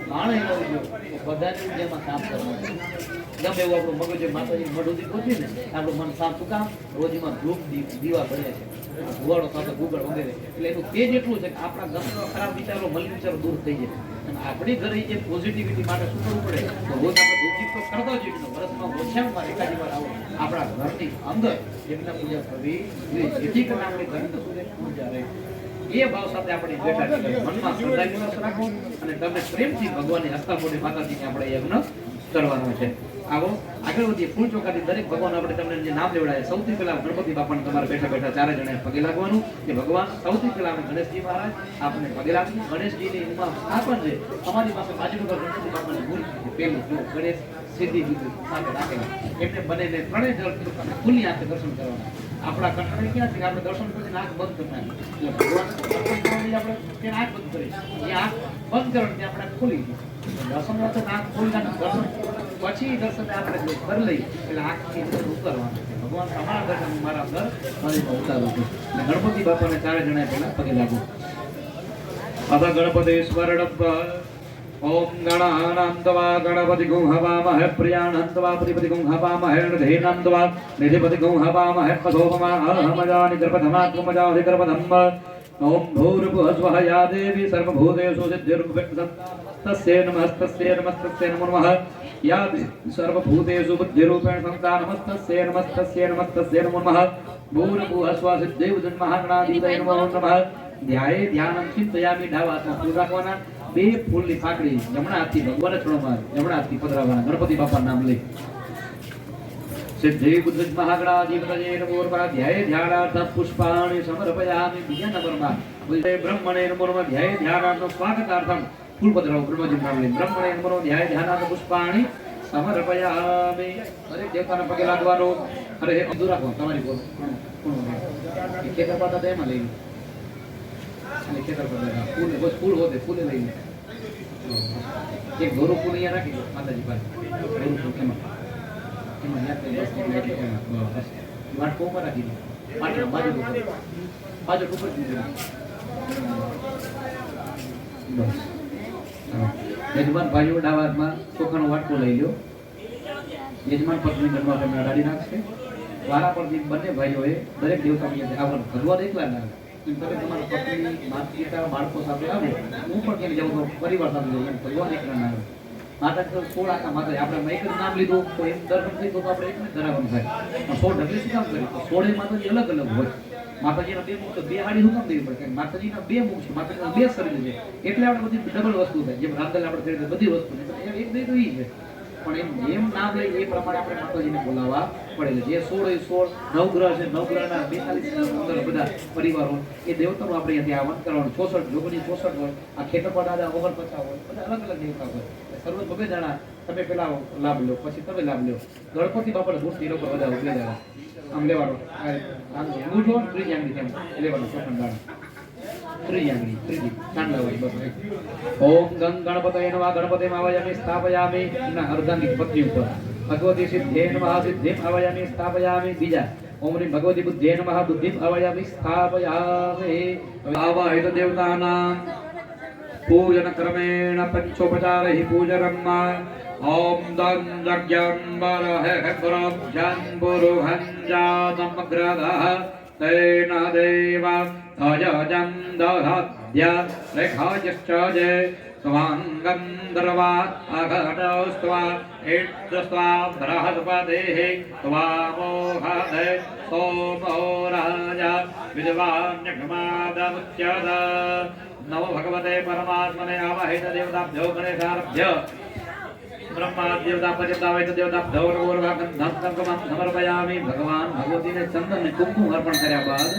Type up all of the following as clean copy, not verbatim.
માણે એનો બધાની જેમાં કામ કરવાનું ગમે એવું આપણું મગજ માતાજી મઢુથી પહોંચી ને આપણું મન સાફ શું કામ રોજમાં ધૂપ દીવા બને છે ધુવાડો સાથે ગુગળ વગેરે એટલે એનું તેજ એટલું છે કે આપણા ગમે ખરાબ વિચારો મલિન વિચારો દૂર થઈ જાય અને આપણી ઘરે જે પોઝિટિવિટી માટે શું કરવું પડે તો રોજ આપણે ધૂપદીપ તો કરતા જ વર્ષમાં ઓછામાં એકાદી વાર આવો આપણા ઘરની અંદર એમના પૂજા કરવી જોઈએ જેથી કરીને આપણી ઘરની પૂજા રહે એ ભાવ સાથે આપણે બેઠા મનમાં શ્રદ્ધા વિશ્વાસ રાખો અને તમને પ્રેમથી ભગવાનની હસ્તા મોટી માતાજીને આપણે યજ્ઞ કરવાનો છે આવો આગળ વધીએ ફૂલ ચોખાથી દરેક ભગવાન આપણે તમને જે નામ લેવડાય સૌથી પહેલા ગણપતિ બાપાને તમારે બેઠા બેઠા ચારે જણાએ પગે લાગવાનું કે ભગવાન સૌથી પહેલા આપણે ગણેશજી મહારાજ આપણે પગે લાગીએ ગણેશજીની ઉમા સ્થાપન છે અમારી પાસે બાજુ પર ગણપતિ બાપાની મૂર્તિ છે પહેલું જો ગણેશ સિદ્ધિ સાથે રાખેલા એમને બનેને ત્રણેય જળ ખુલ્લી આંખે દર્શન કરવાના આપણા કંઠને ક્યાં છે કે આપણે દર્શન પછી આંખ બંધ કરતા એટલે ભગવાન આપણે તેને આંખ બંધ કરી એ આંખ બંધ કરવાની ત્યાં આપણે ખોલી દર્શન વખતે આંખ ખોલી દર્શન પછી દર્શન આપણે કરી લઈએ એટલે આંખથી ઉતરવાનું છે ભગવાન તમારા દર્શન મારા ઘર મારી ઉતારું છું એટલે ગણપતિ બાપાને ચારે જણાએ પહેલા પગે લાગુ અથ ગણપતિ સ્મરણ ओम गणानान्त्वा गणपति गुं हवामहे प्रियाणन्त्वा पतिपति गुं हवामहे निधेनन्त्वा निधिपति गुं हवामहे पथोपमा अहमजानि गर्भधमात्मजाधिगर्भधम्म ओम भूर्भुवः स्वः या देवी सर्वभूतेषु सिद्धिर्भुक्तस्यै नमस्तस्यै नमो नमः या सर्वभूतेषु बुद्धिरूपेण संस्था नमस्तस्यै नमो नमः भूर्भुवः स्वः सिद्धिर्भुजन्महागणाधिपतये नमो नमः ध्याये ध्यानं चिन्तयामि ડાવામાં ફૂલ રાખવાના બે ફૂલની પાકડી જમણા હાથથી ભગવાનને છોડવા જમણા હાથથી પધરાવવાના ગણપતિ બાપાનું નામ લઈ સિદ્ધિ બુદ્ધ મહાગણાધિપતયે નમો નમઃ ધ્યાયે ધ્યાનાર્થ પુષ્પાણિ સમર્પયામિ બીજા નંબરમાં બ્રહ્મણે નમો નમઃ ધ્યાયે ધ્યાનાર્થ સ્વાગતાર્થમ ફૂલ પધરાવો બ્રહ્મજી નામ લઈ બ્રહ્મણે નમો નમઃ ધ્યાયે ધ્યાનાર્થ પુષ્પાણિ સમર્પયામિ અરે દેવતાના પગે લાગવાનો અરે અધૂર રાખો તમારી બોલ ખેતર પાતા તો એમાં લઈ અને ખેતર પર ફૂલ બસ ફૂલ હોતે ફૂલે લઈને એક ગોરો ફૂલ અહીંયા રાખી દો માતાજી પાસે ગોરો ફૂલ એમાં બસ વાટ કોમાં રાખી દો પાટણ બાજુ ઉપર દીધું બસ યજમાન ભાઈઓ ડાવારમાં ચોખાનો વાટકો લઈ લો યજમાન પત્ની ગણવા તમને અડાડી નાખશે વારા પરથી બંને ભાઈઓએ દરેક દેવતાની આવરણ ભરવા એકલા ના તમે તમારા પત્ની માતા પિતા બાળકો સાથે આવો હું પણ ક્યાંક જાઉં તો પરિવાર સાથે જાઉં ભગવાન એકલા ના આવે માતા તો 16 આખા માતા આપણે એક જ નામ લીધું તો એમ દર્શન થઈ તો આપણે એકને ધરાવવાનું થાય 16 ઢગલી શું કામ કરી 16 માતાજી અલગ અલગ હોય માતાજીના બે મુખ તો બે હાડી શું કામ દેવી પડે માતાજીના બે મુખ છે માતાજીના બે શરીર છે એટલે આપણે બધી ડબલ વસ્તુ થાય જેમ રાંધેલ આપણે કરી બધી વસ્તુ એક બે તો ઈ છે પણ એમ નામ લઈ એ પ્રમાણે આપણે માતાજીને બોલાવવા પડે જે 16 નવગ્રહ છે નવગ્રહના 42 બધા પરિવારો એ દેવતાનું આપણે અહીંયાથી આવન કરવાનું 66 જોગણી 66 હોય આ ખેતરપા દાદા 49 હોય બધા અલગ અલગ દેવતા હોય સર્વ બબે જણા તમે પેલા લાભ લો પછી તમે લાભ લો ગણપતિ બાપાને મૂર્તિ લોકો બધા ઉભે જણા આમ લેવાનો આમ મૂઠો ત્રીજી આંગળી તેમ લેવાનો ચોખંડ દાણા ત્રીજી ચાંદલાવાળી બસ ઓમ ગંગ ગણપતયે નમઃ ગણપતે આવાયામિ સ્થાપયામિ ના અર્ધાંગિક પત્ની ઉપર ભગવતી સિદ્ધે નમઃ સિદ્ધિમ આવાયામિ સ્થાપયામિ બીજા ઓમ ની ભગવતી બુદ્ધે નમઃ બુદ્ધિમ આવાયામિ સ્થાપયામિ આવાહિત દેવતાનાં પૂજન ક્રમેણ પંચોપચારૈ પૂજનમ ઓમ દં જગ્યંબરહે ગુરુભ્યં પુરુહંજાતમગ્રદઃ तेन देव अजजं दहद्य रेखायश्चजे स्वाङ्गन्धर्वा अघटस्त्वा इन्द्रस्त्वा बृहस्पतिः त्वामोहदे सोमो राजा विद्वान्यघमादमुच्यत नमो भगवते परमात्मने आवाहित देवताभ्यो गणेशाभ्य ब्रह्मा देवता प्रजापति देवता धौरवोर्वागंधम समर्पयामि भगवान भगवती ने चंदन ने कुमकुम अर्पण કર્યા બાદ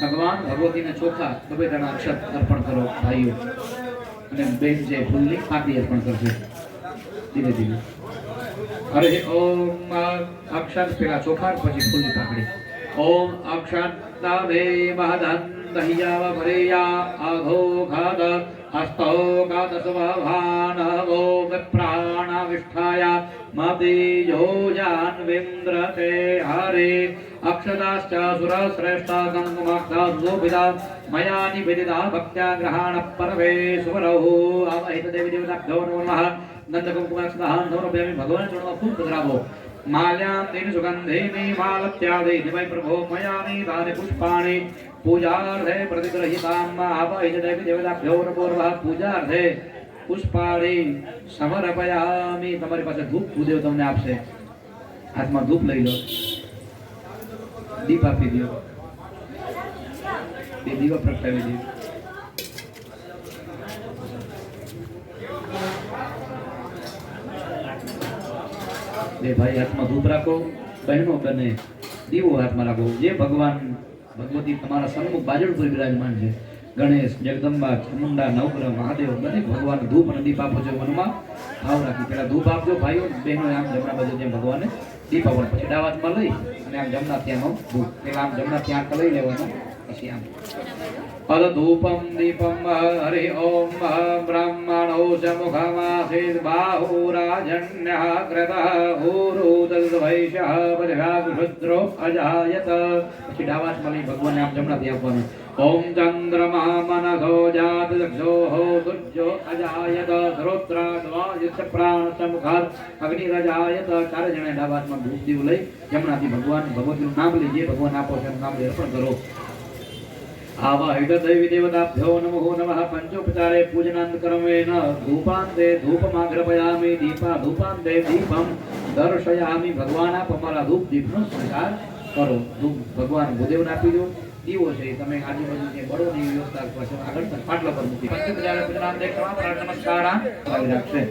भगवान भगवती ने ચોખા બબેટાના અક્ષત અર્પણ કરો ભાઈઓ અને બેન જે ફૂલની પાકડી અર્પણ કરશે ધીરે ધીરે અરે ઓમ અક્ષત પેલા ચોખા પછી ફૂલની પાકડી ઓમ અક્ષત તવે મહદન દહિયાવ ભરેયા અઘોઘદ हस्तो गादस्वभानवो विप्राणविष्ठाय मति योजान्विन्द्रते हरे अक्षताश्च सुरश्रेष्ठा गङ्गमाक्ता सुशोभिता मया निवेदिता भक्त्या ग्रहाण परमेश्वरौ आवाहित देवी देवताभ्यो नमः नन्दकुङ्कुमाक्षतान् समर्पयामि भगवान चरणમાં ખૂબ પધરાવો माल्यां तेन सुगन्धेनि मालत्यादेनि वै प्रभो मयानि तानि पुष्पाणि पूजार्थे प्रतिगृहीताम् आवाहित देवी देवताभ्यो नमः पूजार्थे पुष्पाणि समर्पयामि તમારી પાસે ધૂપ ભૂદેવ તમને આપશે હાથમાં ધૂપ લઈ લો દીપ આપી દો બે દીવા પ્રગટાવી દો બે ભાઈ હાથમાં ધૂપ રાખો બહેનો બને દીવો હાથમાં રાખો જે ભગવાન ભગવતી તમારા સન્મુખ બાજળ પર વિરાજમાન છે ગણેશ જગદંબા ચામુંડા નવગ્રહ મહાદેવ દરેક ભગવાન ધૂપ અને દીપ આપો છો મનમાં ભાવ રાખી પેલા ધૂપ આપજો ભાઈઓ બહેનો આમ જમણા બાજુ જેમ ભગવાને દીપ આપો પછી ડાબા હાથમાં લઈ અને આમ જમણા ત્યાંનો ધૂપ પેલા આમ જમણા ત્યાં લઈ લેવાનો પછી આમ અલધૂપમ દીપમ હરિ ઓમ બ્રહ્મણો ચ મુખમાસીત બાહુરાજન્યઃ કૃતઃ ઉરુદલ્વૈષઃ પદવ્યાગુષદ્રો અજાયત પછી ડાબા હાથમાં લઈ ભગવાનને આમ જમણા ત્યાં આપવાનું ओम चंद्रमा मनसो जात लक्षोः सूर्यो अजायत श्रोत्राद्वायुश्च प्राणश्च मुखात् अग्निरजायत चार जणे ડાબા હાથમાં ધૂપ દીવ લઈ જમણાથી ભગવાન ભગવતીનું નામ લઈ ભગવાન આપો છે નામ લઈ અર્પણ કરો आवाहित देवी देवताभ्यो नमो नमः पंचोपचारे पूजनांत कर्मेण धूपान्ते धूपमाग्रपयामि दीपा धूपान्ते दीपम दर्शयामि भगवान आप અમારા ધૂપ દીપનો સ્વીકાર કરો ધૂપ ભગવાન ભૂદેવને આપી દો દીવો છે તમે આજુબાજુ જે બળોની વ્યવસ્થા કરશો આગળ પાટલા પર મૂકી પંચોપચારે પૂજનાંતે ક્ષમા નમસ્કારા આવી રાખશે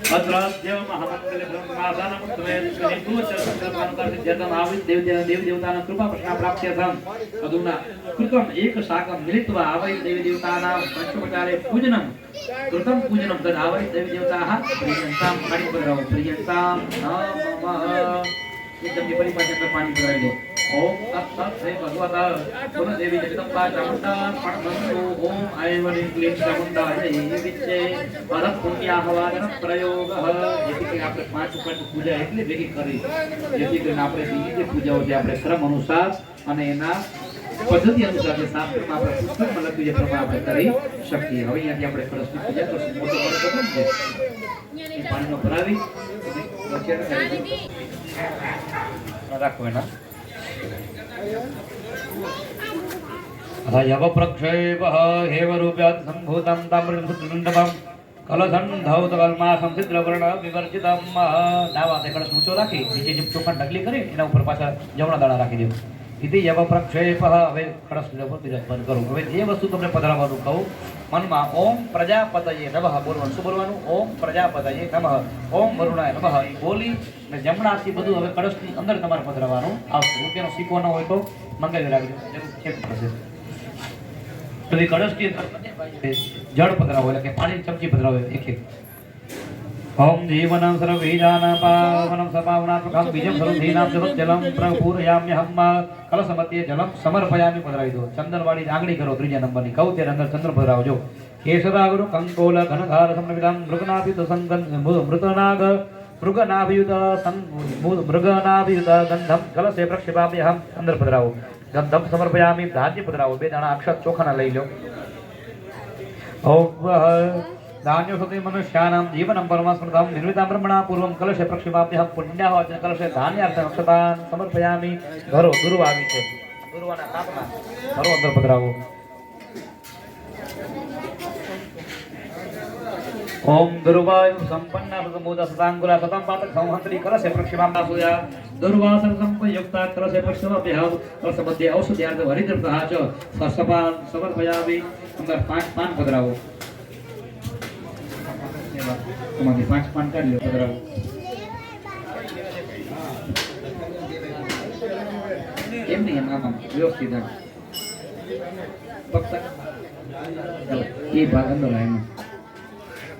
अत्राद्य महामंगल ब्रह्मादानं त्वयेन चतुर्थ जतम आवित देवी देवतानां कृपा प्रश्न प्राप्त्यर्थम अधुना कृतम एक शाकं मिलित्वा आवै देवी देवतानां पंचोपचारे पूजनं कृतं पूजनं तद् आवै देवी देवताः प्रियन्तां पाणि पधरावो प्रियन्तां नमः एकदम ये परिपाचन में पानी पधरावी दो ओम तत्सत् श्री भगवता कुलदेवी जगदम्बा चामुंडा पठमन्तु ओम ऐवं क्लीं चामुंडायै विच्चे परम पुण्याहवादन प्रयोगः જેથી કે આપણે પાંચ ઉપરથી પૂજા એટલી ભેગી કરી જેથી કરીને આપણે બીજી જે પૂજાઓ છે આપણે ક્રમ અનુસાર અને એના પદ્ધતિ અનુસાર જે શાસ્ત્રમાં આપણે પુસ્તકમાં લખ્યું છે પ્રમાણે આપણે કરી શકીએ હવે અહીંયાથી આપણે કળશની પૂજા કરશું મોટો કળશ હતો ને એ પાણીનો ભરાવી રાખો એના यव प्रक्षेपः हेवरूप्यात् सम्भूतं ताम्रसुतुण्डमं कलसन्धौतकल्मासं चित्रवर्णः विवर्जितं ડાબા હાથે કળશ ઊંચો રાખી નીચે જે ચોખા ઢગલી કરી એના ઉપર પાછા જમણા દાણા રાખી દેવું इति यव प्रक्षेपः હવે કળશ બંધ કરો હવે જે વસ્તુ તમને પધરાવવાનું કહું મનમાં ઓમ પ્રજાપતયે નમઃ બોલવાનું શું બોલવાનું ઓમ પ્રજાપતયે નમઃ ઓમ વરુણાય નમઃ એ બોલી અને જમણા હાથથી બધું હવે કળશની અંદર તમારે પધરાવવાનું આવશે રૂપિયાનો સિક્કો ન હોય તો મંગાવી રાખજો જરૂર છે થશે બધી કળશની જળ પધરાવો એટલે કે પાણી ચમચી પધરાવો એક એક ओम जीवनं सर्वबीजानापावनं सपावनात्मकं बीजं सर्वधीनां जलं प्रपूरयाम्यहं कलशमध्ये जलं समर्पयामि पधरावी दो चंदनवाड़ी आंगળી કરો ત્રીજા નંબરની કહું ત્યારે અંદર ચંદ્ર પધરાવજો કેશરાગુરુ કંકોલ ઘનઘાર સમનવિદં મૃગનાભિત સંગન મૃતનાગ મૃગનાભિયુત મૃગનાભિયુત ગંધમ કલશે પ્રક્ષેપામ્યહમ અંદર પધરાવો ગંધમ સમર્પયામિ ધાન્ય પધરાવો બે દાણા અક્ષત ચોખાના લઈ લો ओम धान्योसते मनुष्याणां जीवनं परमस्मृतं निर्मितां ब्रह्मणा पूर्वं कलशे प्रक्षेपाम्यहं पुण्याहवाचन कलशे धान्यार्थं अक्षतान् समर्पयामि घरो दुर्वा આવી છે दुर्वाના કાપના ઘરો અંદર પધરાવો ओम दुर्वाय संपन्ना प्रमोदा सतांगुला सतं पातक संहंत्री कलशे प्रक्षेपाम्यहं दुर्वासन संपयुक्ता कलशे प्रक्षेपाम्यहं कलशमध्ये औषध्यार्थ हरिद्रप्रहा च सर्वपान समर्पयामि અંદર 5 પાન પધરાવો તમારી 5 પાન કાઢી લો પધરાવો એમ નહીં આમ વ્યવસ્થિત ફક્ત એ ભાગ અંદર લાઈનો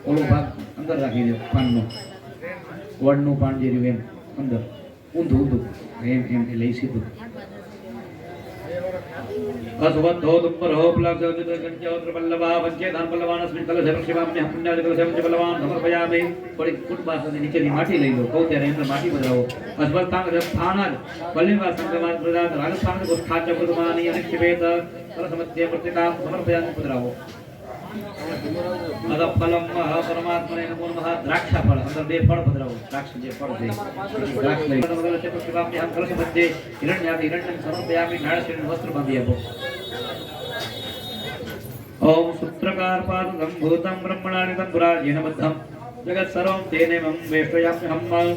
ઓલો ભાગ અંદર રાખી દો પાનનો વડનું પાન જે રહ્યું એમ અંદર ઊંધું ઊંધું એમ એમ લઈ સીધું अस्वद्धो दुम्बरो प्लवजोतिर्गंचोत्र पल्लवा वंचेदान पल्लवानस्मिन् कलशे प्रक्षिपाम्यहं पुण्यादिकलशं च पल्लवान् समर्पयामि। થોડી ફૂટપાથની નીચેની માટી લઈ લો કહું ત્યારે એમને માટી પધરાવો અસ્વત્થાંગ સ્થાનજ પલ્લિવા સંગમાન પ્રદાત રાજસ્થાન ગોષ્ઠાચ પ્રદમાની અનિક્ષિપેત કલશમધ્ય પ્રતિકામ સમર્પયામિ પધરાવો। અદ ફલમ પરમાત્મને નમો નમઃ દ્રાક્ષા ફળ અંદર બે ફળ પધરાવો દ્રાક્ષ જે ફળ છે દ્રાક્ષ લઈ કલશે પ્રક્ષિપામ્યહં કલશમધ્ય હિરણ્યં સમર્પયામિ નાળશીર્ણ વસ્ત્ર બાંધી આપો। ओम सूत्रकार पाद संभूतं ब्रह्मणानितं पुराजेन बद्धं जगत् सर्वं तेने मम वेष्टयाम्यहं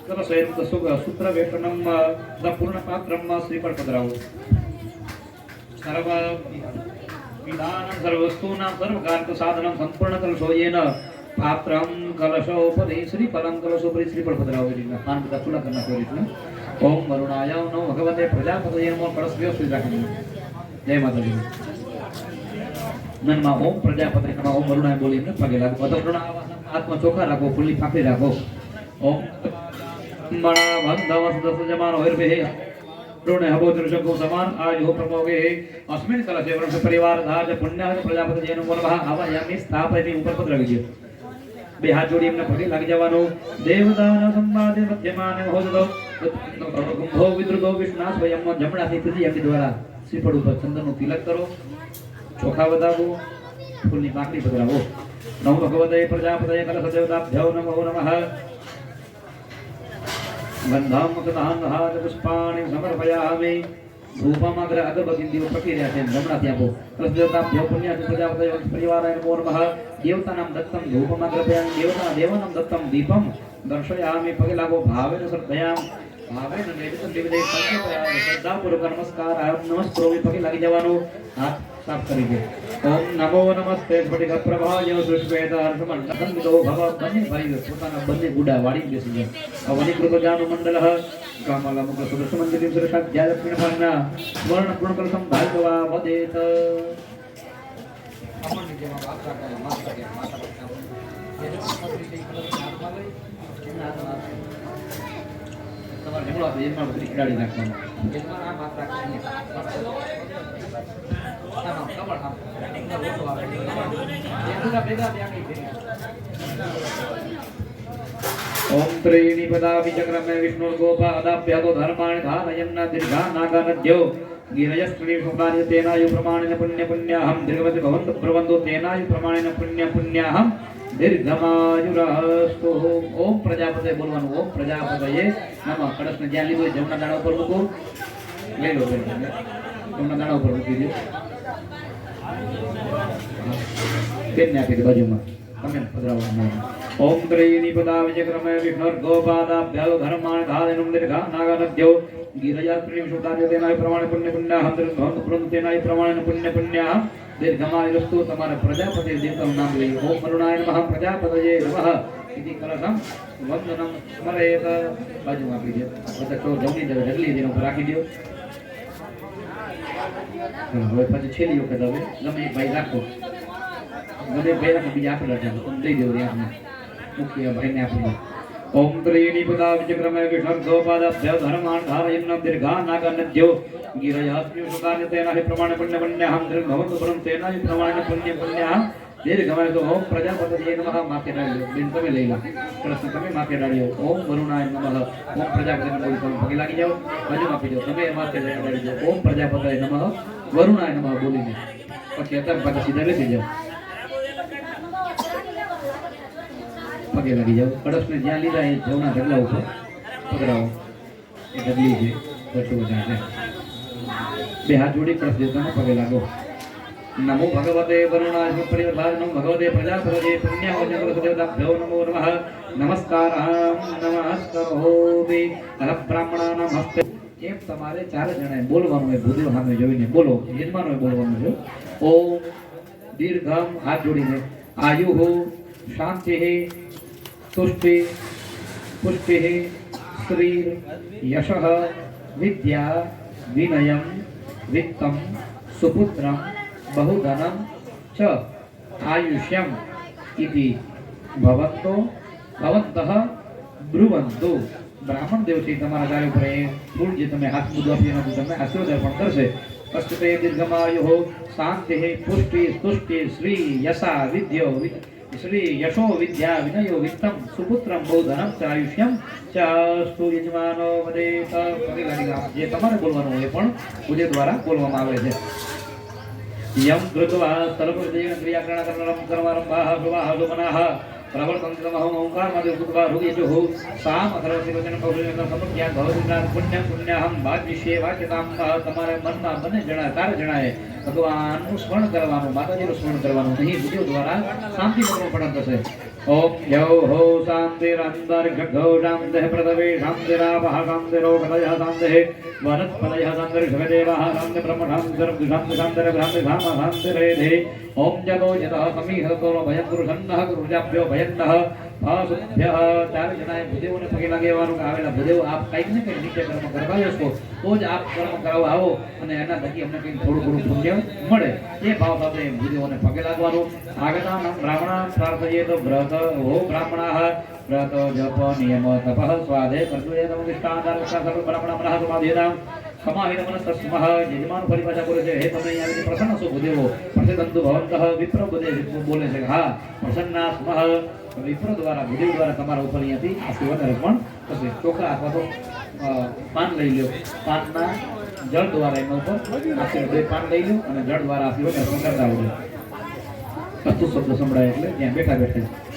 करसयं सुख सूत्र वेष्टनं द पूर्ण पात्रं श्रीफल पधरावो। सर्व विधानं सर्ववस्तूनां सर्वकार्य साधनं संपूर्ण कलशोयेन पात्रं कलशोपरि श्रीफलं कलशोपरि श्रीफल पधरावो। पान बधा चूड़ा करना कोई रीतना। ओम वरुणाय नमो भगवते प्रजापतये नमो कलश व्यवस्थित રાખી। जय माता दी। ननमा ओम प्रजापति नमः ओम वरुणाय बोली ने पगे लागो अदवरुणा आत्मा चोखा राखो फुल्ली फाकड़ी राखो। ओम मणा बंधव सदस जमान होइरबे रोणे हबो दृशको समान आज हो प्रमोगे अस्मिन् कलशे वंश परिवार धाज पुण्य प्रजापति जैन नमः आवायामि स्थापयति ऊपर पत्र लगी બે હાથ જોડી એમને પગે લાગી જવાનો। દેવતાના સંવાદે મધ્યમાને મહોદતો ગંભો વિદ્રુતો વિષ્ણાસ સ્વયં જમણાથી ત્રીજી આંગળી દ્વારા શ્રીફળ ઉપર ચંદનનું તિલક કરો ચોખા વધાવો ફૂલની પાકડી પધરાવો। નમો ભગવતે પ્રજાપતये કલશદેવતાભ્યો નમો નમઃ। ગંધામ મકરહાન પુષ્પાણિ સમર્પયામિ। ધૂપમગ્ર અગરબત્તી દીવો પ્રકી રહ્યા છે જમણાથી આપો। કલશદેવતાભ્યો પુણ્યાતિ પ્રજાપતये પરિવારાય નમો નમઃ। દેવતાનામ દત્તમ ધૂપમગ્રભયામિ દેવાનામ દત્તમ દીપમ દર્શયામિ પગે લાગો ભાવેન શ્રદ્ધયામ ભાવેન નિવેદન નિવેદે શ્રદ્ધાપૂર્વક નમસ્કાર નમસ્કારોમી પગે લાગી જવાનો। હાથ साफ करेंगे। ओम नमो नमस्ते स्फटिक प्रभाय सुश्वेत हर्षमंडलो भव बन्ने भाई पोताना बन्ने गुडा वाड़ी बेसी अवनिकृत जानु मंडलः कामला मुख सुदर्शन मंदिर सुरक्षात ज्यालक्ष्मी भागना वर्ण पूर्ण कलसम भागवा वदेत। अमन के माता का माता के माता તમારે હેમળો આપે એમાં બધી ખીડાડી નાખવાનો એમાં આ માત્રા કરીએ આમાં કમળ આમ રોટો આવે એ પૂરા ભેગા ત્યાં કઈ કરી। ओम त्रीणि पदा विचक्रमे विष्णुर्गोपादाभ्यतो धर्माणि धारयन्न दीर्घा नागानद्यो गिरयस्त्रीणि सुखानि तेनायु प्रमाणेन पुण्य पुण्याहं दीर्घवति भवन्तु प्रवन्तु तेनायु प्रमाणेन पुण्य पुण्याहं दीर्घमायुरस्तु। ओम प्रजापतये बोलવાનું ओम प्रजापतये नमः। કળશને જ્યાં લીધો જમણા દાણા ઉપર મૂકો લઈ લો જમણા દાણા ઉપર મૂકી દો બેનને આપી દો બાજુમાં તમે પધરાવો। ओम त्रीणि पदा विचक्रमे विष्णुर्गोपादाभ्यो धर्माणि धारयन्न दीर्घा नागानद्यो गिरयस्त्रीणि सुखानि तेनायु प्रमाणेन पुण्य पुण्याहं दीर्घवन्तु प्रवन्तु तेनायु प्रमाणेन पुण्य पुण्याहं दीर्घमायुरस्तु। તમારે પ્રજાપતિ દેવતાનું નામ લઈ ઓમ વરુણાય નમઃ પ્રજાપતये નમઃ इति कलशम वंदनम स्मरेत। बाजूમાં આપી દો બધા તો જમણી તરફ ઢગલી દેનો ઉપર રાખી દો। હવે પછી છેલ્લી વખત હવે ગમે એક ભાઈ રાખો ગમે ભાઈ રાખો બીજા આપણે રાખો તમે દઈ દો ત્યાં મુખ્ય ભાઈને આપી દો। ओम त्रीणि पदा विचक्रमे विष्णुर्गोपादाभ्यो धर्माणि धारयन्न दीर्घा नागानद्यो गिरयस्त्रीणि सुखानि तेनायु प्रमाणेन पुण्य पुण्याहं दीर्घवन्तु प्रवन्तु तेनायु प्रमाणेन पुण्य पुण्याहं दीर्घमायुः। ओम प्रजापतये नमः माथे डाळियो બેન તમે લઈ લો કૃષ્ણ તમે માથે ડાળિયો। ओम वरुणाय नमः ओम प्रजापतये नमः તમે પગે લાગી જાઓ બાજુમાં આપી દો તમે માથે ડાળી દો ओम प्रजापतये नमः वरुणाय नमः બોલીને પછી અત્યારે પાછા સીધા બેસી જાઓ પગે લાગી જાઓ। કળશને જ્યાં લીધા એ જવના ઢગલા ઉપર પધરાવો એ ઢગલી છે વચ્ચે બધા છે બે હાથ જોડી કળશ દેવતાને પગે લાગો। नमो भगवते वरुणाय परिवार नमो भगवते प्रजापतये पुण्यवचनदेवताभ्यो नमो नमः। नमस्कारः नमस्करोमि અલગ બ્રાહ્મણાના હસ્તે એમ તમારે ચારે જણાએ બોલવાનું હોય ભૂદેવ સામે જોઈને બોલો યજમાનોએ બોલવાનું છે। ઓમ દીર્ઘમ હાથ જોડીને આયુઃ શાંતિઃ तुष्टि पुष्टि श्रीर यशः विद्या विनयं वित्तं सुपुत्रं बहुधनं च आयुष्यम् इति भवन्तो भवन्तः ब्रुवन्तु। ब्राह्मण देवથી તમારા કાર્ય ઉપર ફૂલ જે તમે હાથ મુદ્દો આપીને તમે આશીર્વાદ અર્પણ કરશે अस्तुते दीर्घमायुः शान्तिः पुष्टिः तुष्टिः श्री यशा विद्यो श्री यशो विद्या विनयो वित्तम सुपुत्रम बहुधनम च आयुष्यम च अस्तु यजमानो वदेत જે તમારે બોલવાનું હોય પણ પૂજ્ય દ્વારા બોલવામાં આવે છે यम कृत्वा सर्वदेव क्रियाकरणकरणं कर्मारम्भाः विवाह सुमनाः प्रवर्तन्तमहम् ओंकारमदेव कृत्वा हृदयजुः साम अथर्वसिवचन बहुजन समज्ञा भवतिनाथ पुण्य पुण्यहं वाचिष्ये वाच्यतां તમારે મનમાં બંને જણાય તારે જણાય ભગવાનનું સ્મરણ કરવાનું માતાજીનું સ્મરણ કરવાનું નહીં વિડિયો દ્વારા શાંતિપૂર્વક પઠન થશે ओम यो हो शांतिरंतर गो शांति पृथ्वी शांतिरापः शांतिरोगतयः शांतिः वनस्पतयः शांतिर्षभदेवः शांति ब्रह्म शांति शांति शांतिर्भ्रांति धाम शांतिरेधे ओम जतो यतः समीहतो भयं गुरुषन्नः गुरुजाभ्यो भयन्तः भासुभ्यः चार जनाए भूदेवोने पगे लागेવાનું કે આવેલા ભૂદેવ આપ કંઈક ને કંઈક નીચે કર્મ કરવા છો તો જ આપ કર્મ કરાવવા આવો અને એના થકી અમને કંઈક થોડું ઘણું પુણ્ય મળે એ ભાવ સાથે ભૂદેવોને પગે લાગવાનું આગતાનાં બ્રાહ્મણાં પ્રાર્થયે તો વ્રત हो ब्राह्मणाः व्रत जप नियम तपः स्वादे कर्तव्यतमनिष्ठादारक्षा सर्व ब्राह्मणाः समाधेनां समाहितमनस्तस्मः यजमान परिभाषा बोले છે હે તમે અહીંયા આવીને પ્રસન્ન છો ભૂદેવો પ્રતિદંતુ ભવંતઃ વિપ્ર બોલે છે હા પ્રસન્ના સ્મઃ વિપ્ર દ્વારા ભૂદેવ દ્વારા તમારા ઉપર અહીંયાથી આશીર્વાદ અર્પણ થશે ચોખા અથવા તો પાન લઈ લો પાનના જળ દ્વારા એના ઉપર આશીર્વાદ પાન લઈ લો અને જળ દ્વારા આશીર્વાદ અર્પણ કરતા આવજો અસ્તુ શબ્દ સંભળાય એટલે ત્યાં બેઠા બેઠા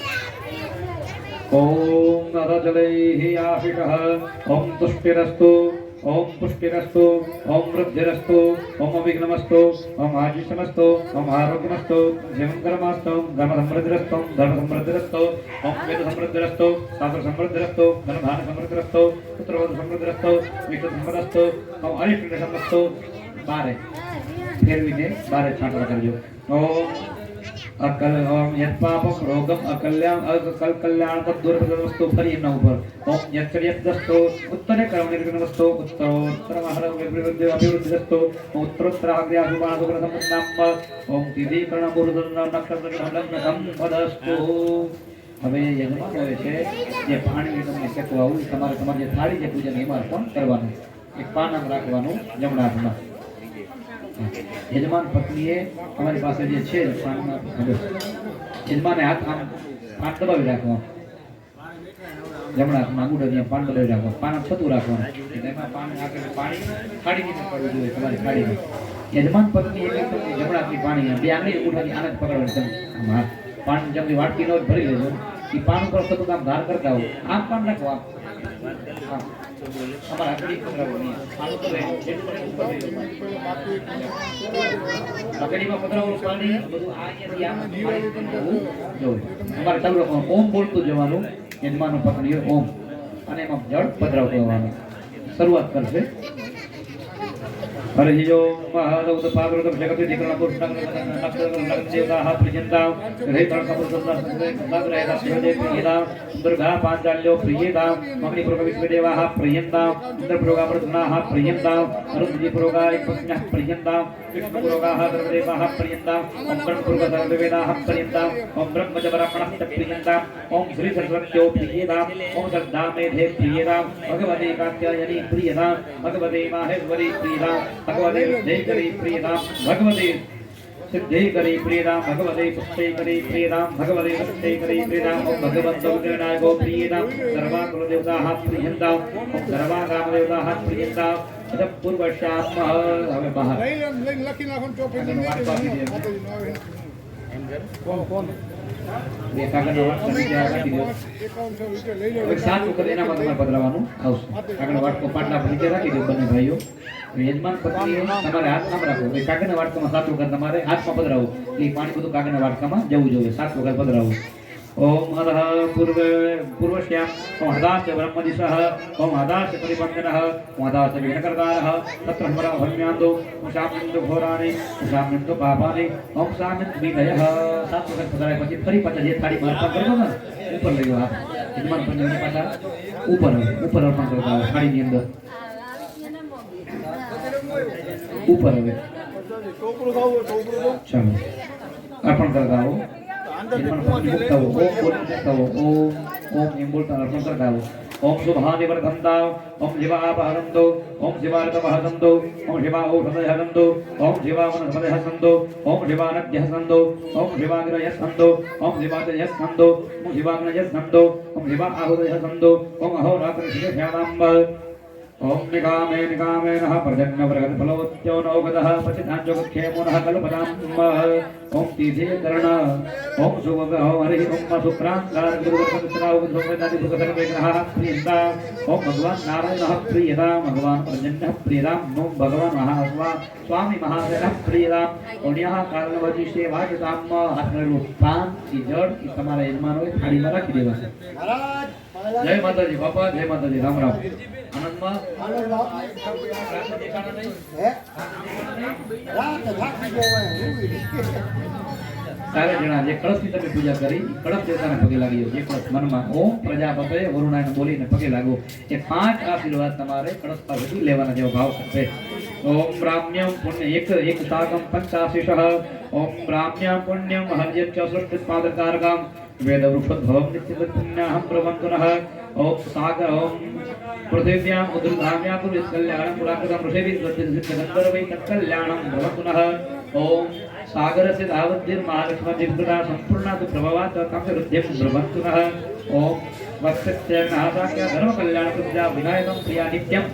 ओम नरजलैः आशिषः ओम तुष्टिरस्तु ओम पुष्टिरस्तु ओम वृद्धिरस्तु ओम अविघ्नमस्तु ओम आयुष्यमस्तु ओम आरोग्यमस्तु जीवनकरमस्तु धर्मसमृद्धिरस्तु धर्मसमृद्धिरस्तु ओम वेदसमृद्धिरस्तु शास्त्रसमृद्धिरस्तु धनधान समृद्धिरस्तु पुत्रवध समृद्धिरस्तु विष्णुसमृद्धिरस्तु ओम अरिष्टसमस्तु बारे फेरवीने बारे छांटवा करजो ओम अकल ओम यत् पापम रोगम अकल्याण अकल कल्याण तद दुर्भगवस्तु फरी न ऊपर ओम यत्कर्यस्तु उत्तरे कर्म निर्गुणवस्तु उत्तरोत्तर महर विवृद्धि अभिवृद्धिस्तु उत्तरोत्तर अग्र्यासुमान सुगुण समुन्नाम ओम तिथि कर्ण बुरुदन नक्षत्र लग्न संपदस्तु હવે યજમાન હોય છે જે પાણી તમને કેતું આવું તમારે તમારી જે થાળી જે પૂજન એમાં અર્પણ કરવાનું એક પાનામ રાખવાનું જમણા હાથમાં यजमान पत्नीए हमारी पास जे छे यजमाने हाथ आम पान दबावी राखवा जमणा हाथमां अंगूठो ત્યાં પાન દબાવી રાખવા પાન છતું રાખવાનું એટલે એમાં પાન આગળ પાણી ખાડી નીચે પડવું જોઈએ તમારી ખાડીમાં યજમાન પત્ની એક જમણા હાથની પાણી બે આંગળી અંગૂઠાની આને જ પકડવાની તમે હાથ પાન જમણી વાટકીનો જ ભરી લેજો એ પાન ઉપર સતત આમ ધાર કરતા હો આમ પાન રાખો આમ हमारा अकड़ी पकड़ावनी आलू तो अकड़ी में पकड़ावो पानी બધું આ અહીંયા જો અમારે ચાલુ રાખવાનું ઓમ બોલતું જવાનું યજમાનનો પકડીએ ઓમ અને એમાં જળ પધરાવતો જવાનું શરૂઆત કરશે हरि ओम महादौत पादौत जगत विकरण पुरुषं नक्षत्र देवताः प्रियन्तां रहितं समुद्रं शिवदे प्रियतां दुर्गा पाञ्चाल्यो प्रियतां मग्निपुरोग विश्वदेवाः प्रियन्तां इन्द्रपुरोगामृतनाः प्रियन्तां अरुन्धतिपुरोगा पत्न्यः प्रियन्तां विष्णुपुरोगाः सर्वदेवाः प्रियन्तां ओम ब्रह्मपुरोग सर्ववेदाः प्रियन्तां ओम ब्रह्मच ब्राह्मणः प्रियन्तां ओम श्री सरस्वत्यो प्रियतां ओम श्रद्धामेधे प्रियतां भगवते कात्यायनी प्रियतां भगवते माहेश्वरी प्रियतां भगवते सिद्धेश्वरी प्रियतां भगवते सिद्धेश्वरी प्रियतां भगवते पुष्टेश्वरी प्रियतां भगवते पुष्टेश्वरी प्रियतां ओम भगवतो विनायको प्रियतां सर्वा कुलदेवताः प्रियन्तां ओम सर्वा कामदेवताः प्रियन्तां इदं पूर्वशामः हमें बाहर લખી નાખો ચોપડી કોણ બે કાગળનો વાટકો નીચે રાખી દો એક સાત વખત એનામાં તમારે પધરાવવાનું આવશે કાગળનો વાટકો પાટલા પર નીચે રાખી દો બંને ભાઈઓ યજમાન પત્ની તમારે હાથ નામ રાખો એ કાગળના વાટકામાં સાત વખત તમારે હાથમાં પધરાવો એટલે પાણી બધું કાગળના વાટકામાં જવું જોઈએ સાત વખત પધરાવું ओम अधः पूर्वश्याम ओम हदास्य ब्रह्मदिशः ओम हदास्य परिबन्धनः ओम हदास्य विघ्नकर्तारः तत्र हमरा भम्यान्दो ओम शामिन्दो घोराणि ओम शामिन्दो पापानि ओम शामिन्द विधयः सात वखत पधराय પછી ફરી પાછા જે થાળી મારતા કરતો ને ઉપર લઈ આવો યજમાન પત્નીને પાછા ઉપર અર્પણ કરતા આવો થાળીની અંદર ઉપર હવે ચોપડું ખાવું ચોપડું ચાલો અર્પણ કરતા આવો ओम बोलता हो ओम ओम एम बोलता अर्पण करता हो ओम शुभानि वर्धन्तां ओम शिवापहरन्तु ओम शिवार्तपहरन्तु ओम शिवा औषधयः सन्तु ओम शिवा वनस्पतयः सन्तु ओम शिवानद्यः सन्तु ओम शिवाग्रयः सन्तु ओम शिवातयः सन्तु ओम शिवाग्नयः सन्तु ओम शिवा आहुतयः सन्तु ओम अहोरात्रशिवश्यामाम्ब ओम निकामे निकामे नः पर्जन्यवृहत्फलोत्यो नौगतः पतिधान्योगक्षेमो नः कल्पताम् ओम तीर्थीकरण ओम शुभग्रहो हरिः ओम शुक्रान्तारगुरुवर्गमित्रावगुरुवर्गादिभुगसर्वेग्रहाः प्रियन्ता ओम भगवान् नारायणः प्रियतां भगवान् पर्जन्यः प्रियतां ओम भगवान् महास्वा स्वामी महादेवः प्रियतां पुण्यः कारणवती सेवाजतां हाथનું પાન की जड़ की તમારા યજમાનોએ થાળીમાં રાખી દેવા છે મહારાજ જય માતાજી બાપા જય માતાજી રામ રામ આનંદમાં આનંદ લાવ. રાત દેખાણા નહીં હે રાત થાકી ગયો सारे जना जे कलश की તમે પૂજા કરી કળશ દેવતાને પગે લાગ્યો જે કળશ મનમાં ઓમ પ્રજાપતય વરુણાને બોલીને પગે લાગો એ પાંચ આશીર્વાદ તમારે કળશ પાસેથી લેવાના જેવો ભાવ છે ओम ब्राह्म्यं पुण्य एक सागम पंचाशीषः ओम ब्राह्म्यं पुण्यं हर्यच्च सृष्टिपादकारकं वेदवृक्षोद्भवं नित्यपुण्याहं प्रवन्तुनः ओम सागर ओम पृथिव्याम् उद्धाम्यां कुरुकल्याणं पुराकृतं ऋषिभिर्गन्धर्वै तत्कल्याणं भवतुनः ओम सागर से धावद्भिर्महालक्ष्मीर्कृता संपूर्णा तु प्रभवात् तमरुद्ध्यं भवन्तुनः ओम वत्सत्यनाथाख्य धर्मकल्याणकृत्या विनायकं प्रिया नित्यं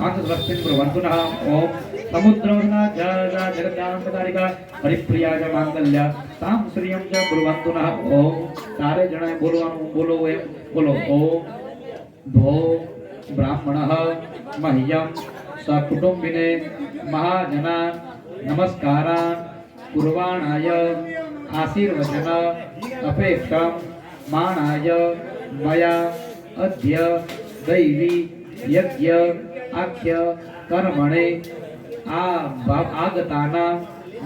आत्मवस्तिं ब्रवन्तुनः ओम समुद्रवना जगदानंदकारिका हरिप्रिया च मांगल्या ताम श्रियं च ब्रवन्तुनः ओम सारे जणाए बोलવાનું બોલો એમ બોલો ओम भो ब्राह्मणः मह्यं सकुटुम्बिने महाजना नमस्कारान् कुर्वाणाय आशीर्वचन अपेक्षां मानाय मया अद्य दैवी यज्ञ आख्य कर्मणे आगताना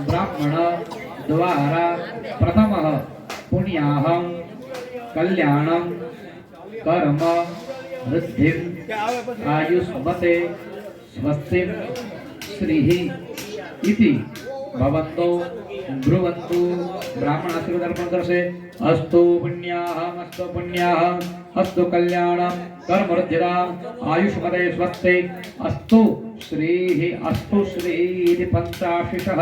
ब्राह्मण द्वारा प्रथमः पुण्याहं कल्याणं कर्म वृद्धिं आयुष्मते स्वस्तिं श्रीः इति भवन्तो ब्रुवन्तु ब्राह्मण आशीर्वाद अर्पण करसे अस्तु पुण्याहम् अस्तु कल्याणं कर्म वृद्धिराम आयुष्मते स्वस्ति अस्तु श्रीः पंचाशीषः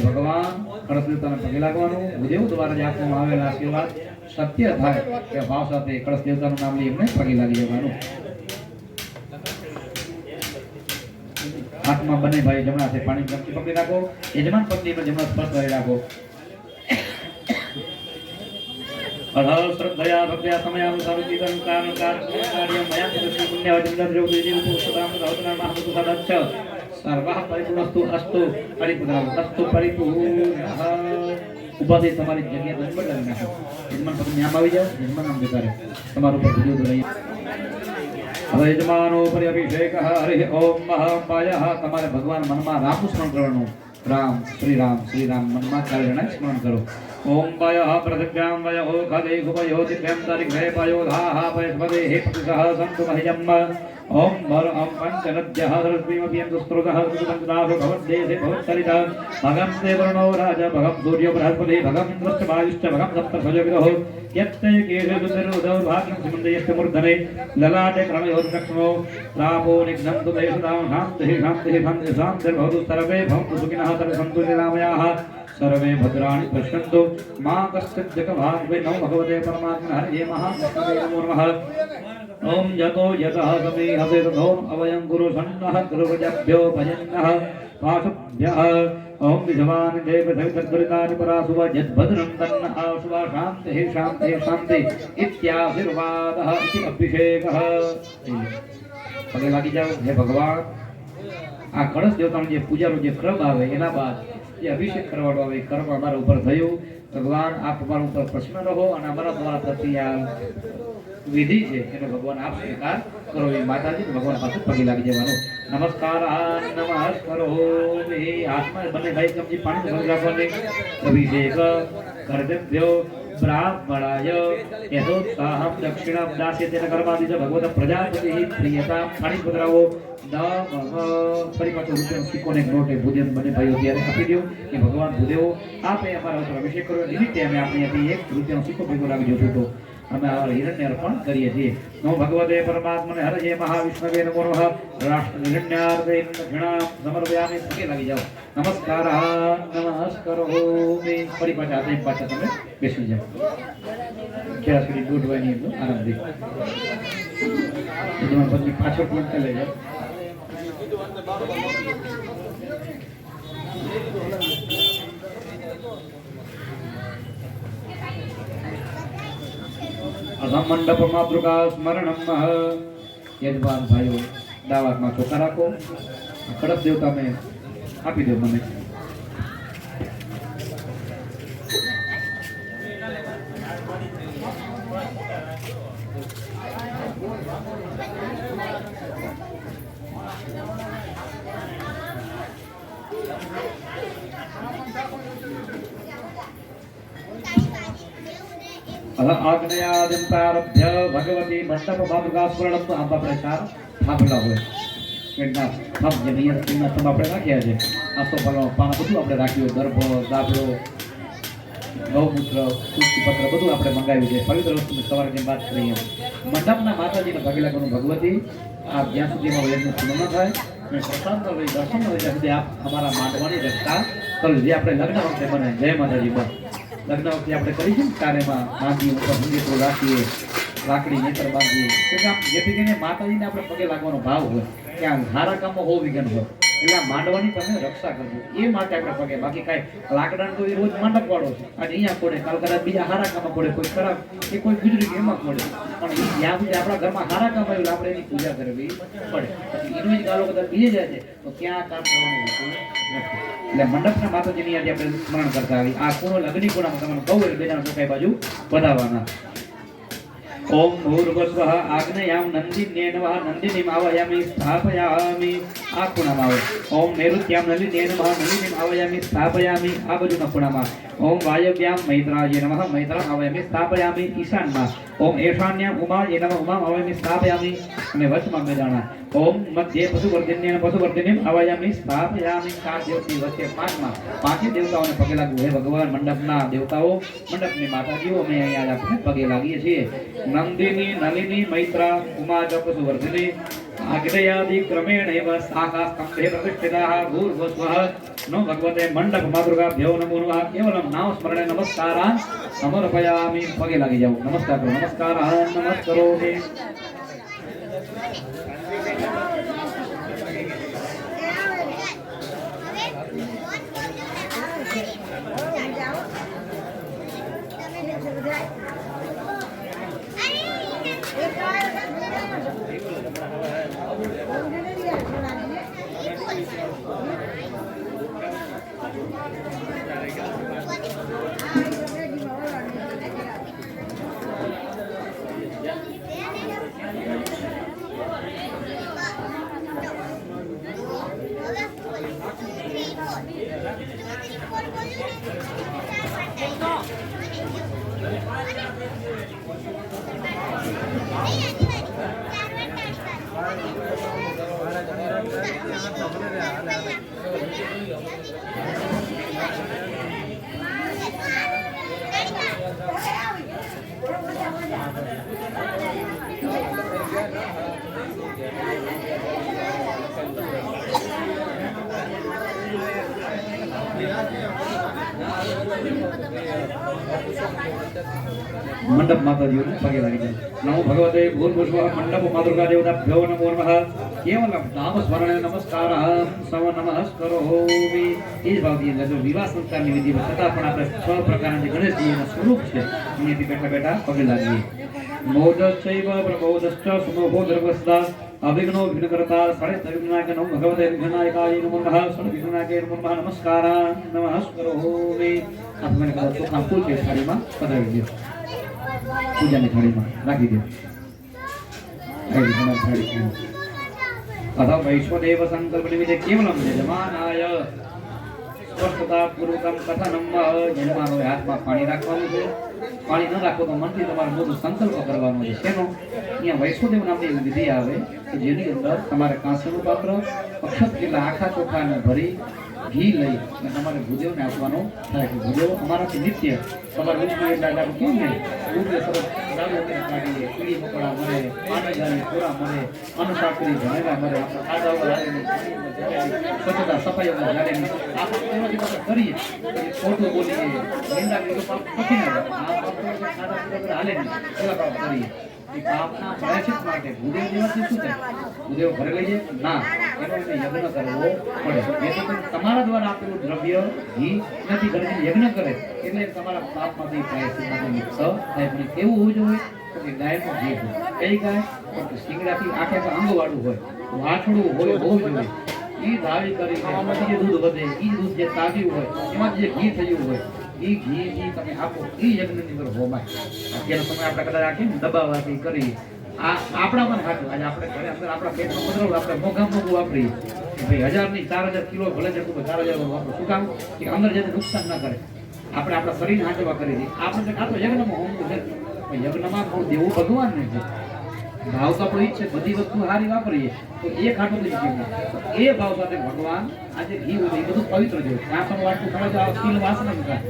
भगवान कळश देवताને પગે લાગવાનું ભૂદેવ દ્વારા જે આપવામાં આવેલા આશીર્વાદ સત્ય થાય તે ભાવ સાથે કળશ દેવતાનું નામ લઈ એમને પગે લાગી જવાનું हाथ में बने भाई जमना से पानी चमची पकड़ी राखो यजमान पत्नी में जमना स्पर्श કરી રાખો अधः श्रद्धया भक्त्या समयानुसार कीर्तन कार्यं मया कृष्ण पुण्यवचनं द्रव्येन पुष्पदां धौतना महामतु सदच्च सर्वः परिपूर्णस्तु अस्तु परिपूर्णः उपाधि તમારી જગ્યા પર બદલી નાખો યજમાન પત્ની નામ આવી જાવ યજમાન નામ દેતા રહે તમારું પર વિડિયો દોરાઈ હવે યજમાનોપરી અભિષેક હરિ ઓમ મહામાયઃ તમારે ભગવાન મનમાં રામનું સ્મરણ કરવાનું રામ શ્રી રામ મનમાં ચાર જણા સ્મરણ કરો ओम वयः पृथिव्यां वयो खदे गुपयो दिव्यं तरिघ्रे पयोधाः पयस्पदे हे पतिसः सन्तु मह्यम् ओम वर ओम पंचनद्यः सरस्वीमभियं दुस्कृतः सुतन्त्रासु भवद्देशे भवत्सरितः भगं देवर्णो राजा भगं सूर्यो बृहस्पतिः भगं इन्द्रश्च वायुश्च भगं सप्तर्षजविदुः यत्ते केशे सुदरुदौ भाग्यं सिमन्दयश्च मूर्धने ललाटे क्रमयोर्दक्षिणो लाभो निघ्नं तु देशदां शान्तिः शान्तिर्भवतु सर्वे भवन्तु सुखिनः सर्वसन्तु निरामयाः सर्वे भद्राणि पश्यन्तु मा कश्चित् जगभाग्वे नमो भगवते परमात्मने हरे महाविष्णवे नमो नमः ओम यतो यतः समे हवे तथोम अवयं गुरु सन्नः गुरुभ्यो भजन्नः पाशुभ्यः ओम विजवान देव सवितर्दुरितानि परासुव यद्भद्रं तन्न आशुव शान्तिः इत्याशीर्वादः इति अभिषेकः पगे लागी जाओ हे भगवान आ कळश देवतानो जे पूजानो जे क्रम आवे एना बाद ये अभिषेक करवाड़ो आवे कर्म हमारा ऊपर थयो भगवान आप हमारा ऊपर प्रसन्न रहो और हमारा द्वारा प्रति आ विधि है एनो भगवान आप स्वीकार करो ये माताजी भगवान पास पगे लागी जवानो नमस्कार करो आत्मा बने भाई कमजी पानी भर जाने अभिषेक कर्तव्यो ब्राह्मणाय यथोत्साहं दक्षिणां दास्यतेन कर्मादि च भगवतः प्रजापतिः प्रियतां पाणी पधराવો परिपाचो રૂપિયાનો સિક્કો ને નોટ એ ભૂદેવ બને ભાઈઓ ત્યારે આપી દો કે ભગવાન ભૂદેવો આપે અમારા ઉપર અભિષેક કર્યો નિમિત્તે અમે આપણે એક રૂપિયાનો સિક્કો ભેગો લાગી જતો હતો અમે આ હિરણ્ય અર્પણ કરીએ છીએ. નમો ભગવતે પરમાત્મને હરજે મહાવિષ્ણવે નમો નમઃ. રાષ્ટ્ર હિરણ્યાર્થે દક્ષિણામ સમર્પયામિ. પગે લાગી જાઓ. નમસ્કાર નમસ્કારોમિ. ફરી પાછા તમે બેસી જાઓ. ખેડા સુધી ગોઠવાની એમનો આનંદથી તમારા પત્ની પાછળ પણ લઈ જાઓ. અધમ મંડપ માતૃકા સ્મરણમ યજમાન ભાઈઓ દાવાતમાં ચોખા રાખો. કડપ દેવતા મેં આપી દો મને. આજ્ઞયાદિતારભ્ય ભગવતી મંડપ માતૃકા સ્મરણમ. આમ આપણે 4 થાંભલા હોય એટલા થાંભ જે નિયંત્રણના થંભ આપણે રાખ્યા છે. આસો ફળનો પાન બધું આપણે રાખ્યું. દર્ભ દાબલો ગૌમૂત્ર તુલસીપત્ર બધું આપણે મંગાવ્યું છે. પવિત્ર વસ્તુની સવારની વાત કરીએ. મંડપના માતાજીને પગે લાગવાનું ભગવતી આપ જ્યાં સુધીમાં વેદનું પૂર્ણ ન થાય અને પ્રસાદ ન લઈ દર્શન ન લઈ ત્યાં સુધી આપ અમારા માંડવાની રક્ષા કરો. જે આપણે લગ્ન વખતે બને. જય માતાજી. બસ લગ્ન વખતે આપણે કરીશું ને કાર્યમાં બાંધીએ ઉપર સંગીતો રાખીએ, લાકડી નેતર બાંધીએ, જેથી કરીને માતાજીને આપણે પગે લાગવાનો ભાવ હોય કે આ સારા કામમાં હો વિઘ્ન હોય એટલે આ માંડવાની તમે રક્ષા કરજો એ માટે આપણે પગે. બાકી કાંઈ લાકડાનો તો એ રોજ માંડપ વાળો છે અને અહીંયા પડે, કાલ કદાચ બીજા સારા કામમાં પડે, કોઈ ખરાબ કે કોઈ ગુજરી એમાં પડે, પણ એ જ્યાં સુધી આપણા ઘરમાં સારા કામ આવ્યું આપણે એની પૂજા કરવી પડે. પછી એનું જ ગાલો કદાચ બીજે જાય છે તો ક્યાં કામ કરવાનું હોતું નથી. એટલે મંડપના માતાજીની આજે આપણે સ્મરણ કરતા આવી. આ કોનો લગ્ની કોણામાં તમને કહું એટલે બેજાના ચોખાઈ બાજુ વધારવાના. ओम भूर्भुवस्वः आग्नेयां नन्दिन्ये नमः नन्दिनीम् आवाहयामि स्थापयामि आ खुणामावे ओम नैऋत्यां नलिन्ये नमः नलिनीम् आवाहयामि स्थापयामि आ बाजुना खुणामा ओम वायव्यां मैत्राय नमः मैत्राम् आवाहयामि स्थापयामि ईशान्यं ओम ईशान्यां उमाय नमः उमाम् आवाहयामि स्थापयामि અને વચમાં મેદાણા ओम मध्य पशुवर्धिन्ये पशुवर्धिनीम् आवाहयामि स्थापयामि 4 દેવની વચ્ચે પાંચે દેવતાઓને પગે લાગવું. હે ભગવાન મંડપના દેવતાઓ મંડપની માતાજીઓ અમે અહીંયા આપણે પગે લાગીએ છીએ. नंदिनी नलिनी मैत्रा उमा च पशुवर्धिनी आग्नेयादि क्रमेण एव शाखा स्तंभे प्रतिष्ठिताः भूर्भुवस्वः नो भगवते मंडप मातृकाभ्यो नमो नमः. केवलं नाम स्मरणे नमस्कारान् समर्पयामि. पगे लागी जाओ. नमस्कार करो. नमस्कारान् नमस्करोमि. मंडप माताजी पगे लगी जाए. नमो भगवते भूर्भुवस्वः मंडप मातृका देवताभ्यो नमो नमः. केवलं नाम स्मरणे नमस्कारः सव नमस्करोमि. इस भावથી જો વિવાહ સંસ્કારની વિધિ છતાં પણ આપણે 6 પ્રકારના જે ગણેશજીના સ્વરૂપ છે એનાથી બેઠા બેઠા પગે લાગીએ. મોદશ્ચૈવ પ્રબોધશ્ચ સમોહો દ્રવસ્તા अभिघ्नो विघ्नकर्ता सड़े विघ्नायक नमो भगवते विघ्नायकाय नमो नमः. सड़े विघ्नायकाय नमो नमः. नमस्कारान् नमस्करोमि. आप मैंने कहा तो खाम फूल के थाली में पधरावी दो. पूजा की थाली में राखी दो. अथ वैश्वदेव संकल्प निमित्ते केवलम यजमानाय स्पष्टता पूर्वकम कथनम. यजमानो हाथ में पानी રાખવાનું છે. પાણી ન રાખો તો મનથી તમારે મોટો સંકલ્પ કરવાનો છે. શેનો? અહીંયા વૈષ્ણોદેવ નામની એવી વિધિ આવે કે જેની અંદર તમારે કાંસનું પાત્ર અક્ષત કેટલા આખા ચોખાને ભરી ઘી લઈ અને તમારે ભૂદેવને આપવાનો થાય છે. ભૂદેવ અમારાથી નિત્ય તમારે ઉઠવું એટલે આપણે કેમ નહીં ઉઠે સરસ દારૂ વગેરે કાઢીએ, કીડી મકોડા મરે, પાણી ગાળી પૂરા મરે, અનુસાકરી ભણેલા મરે, આપણા ખાડાઓ હારેલી, સ્વચ્છતા સફાઈ વગર હારેલી, આપણે એમાંથી બધા કરીએ, ખોટું બોલીએ, નિંદા કરીએ, પાપ પછી ના આવે. આ પાપ ખાડા પીડા હાલે નહીં, એવા પાપ કરીએ. એ પાપના પ્રાયશ્ચિત માટે ભૂદેવ દેવાથી શું થાય? ભૂદેવ ઘરે લઈ જાય? ના, એનો યજ્ઞ કરવો પડે. એ તો તમારા દ્વારા આપેલું દ્રવ્ય ઘી નથી કરે, યજ્ઞ કરે એટલે તમારા પાપમાંથી પ્રાયશ્ચિત મુક્ત થાય. પણ કેવું હોવું જોઈએ? તો કે ગાયનું ઘી હોય. કઈ ગાય? તો કે શિંગડાથી આખે અંગવાળું હોય, વાછડું હોય, હોવું જોઈએ. એ ધારી કરીને પછી જે દૂધ વધે, એ દૂધ જે તાજ્યું હોય, એમાં જે ઘી થયું હોય, એ ઘી તમે આપો, એ યજ્ઞની અંદર હોમાય. અત્યારે સમય આપણે કદાચ રાખીને દબાવવાથી કરી આ આપણા પણ હાથું. આજે આપણે ઘરે અંદર આપણા પેટમાં પધરાવું, આપણે મોઘા મોઘું વાપરીએ ભાઈ 1000 ની 4000 કિલો ભલે જતું 4000 વાપરો. શું કામ? કે અંદર જઈને નુકસાન ના કરે. આપણે આપણા શરીરને હાથવા કરી દઈએ. આપણે આ તો યજ્ઞમાં હોમવું છે. યજ્ઞમાં પણ દેવું ભગવાનને છે. ભાવ તો આપણો ઈ છે, બધી વસ્તુ સારી વાપરીએ તો એક હાટો થઈ ગયું. એ ભાવ સાથે ભગવાન આજે ઘી હોય એ બધું પવિત્ર છે. કાંસનું વાટકું ખાવા તો આ સ્ટીલ વાસણ જ થાય,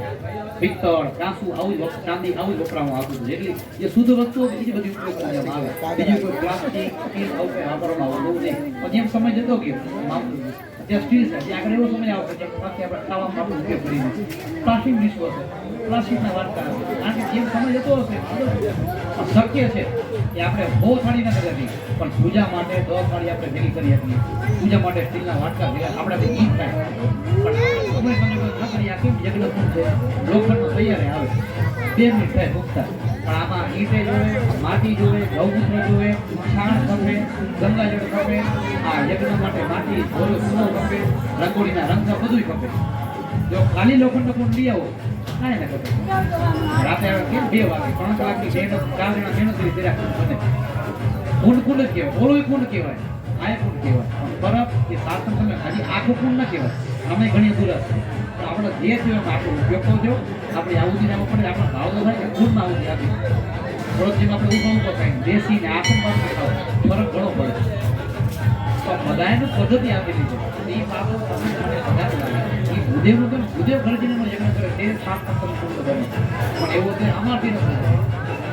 પિત્તળ, કાંસુ આવું જ ચાંદી આવું જ વપરાવામાં આવતું હતું. એટલી એ શુદ્ધ વસ્તુઓ બીજી બધી ઉપયોગ કરવામાં આવે. બીજી કોઈ પ્લાસ્ટિક સ્ટીલ આવું કંઈ વાપરવામાં આવતું નહીં. પણ જેમ સમય જતો ગયો ત્યાં સ્ટીલ છે, ત્યાં આગળ એવો સમય આવતો કે પાછી આપણે ખાવામાં આપણો ઉપયોગ કરીને પ્લાસ્ટિક ડીશો છે, પ્લાસ્ટિકના વાટકા છે. કારણ કે જેમ સમય જતો હશે શક્ય છે કે આપણે બહુ થાળી નથી કરતી, પણ પૂજા માટે 10 થાળી આપણે ભેગી કરી શકીએ. પૂજા માટે સ્ટીલના વાટકા ભેગા આપણે ઈ થાય. પણ સમય સંજોગો ન કરી આ કેમ યજ્ઞ શું છે? લોખંડનો તૈયાર આવે 2 મિનિટ થાય મુકતા. પણ આમાં ઈંટે જોવે, માટી જોવે, ગૌમૂત્ર જોવે, છાણ ખપે, ગંગાજળ ખપે, આ યજ્ઞ માટે માટી ધોરો સુનો ખપે, રંગોળીના રંગ બધું ખપે. જો ખાલી લોખંડનો કુંડ લઈ આવો કાંઈ ના ખપે. રાતે આવે કેમ 2 વાગે 3 કલાકની 4 જણા મહેનત કરી દરેક બને. કુંડ કુંડ જ કહેવાય, ઓલું કુંડ કહેવાય, આ કુંડ કહેવાય. પણ બરફ એ શાસન તમે હજી આખું કુંડ ન કહેવાય. અમે ઘણી દૂર આપણે જે થયો એમાં આપણો ઉપયોગ કરજો. આપણે આવું આપવું પડે. આપણો ભાવ તો થાય કે કુંડમાં આવું આપી થોડોક જેમ આપણે ઊભો થાય દેશી ને આસન પાસે ખાવ ફરક ઘણો પડે. તો બધાનું પદ્ધતિ આપેલી છે. એ બાબો તમને વધારે લાગે. એ ભૂદેવનું કેમ ભૂદેવ ખર્ચીને યજ્ઞ કરે તે 7 કુંડ બને. પણ એવું તે અમારથી નથી.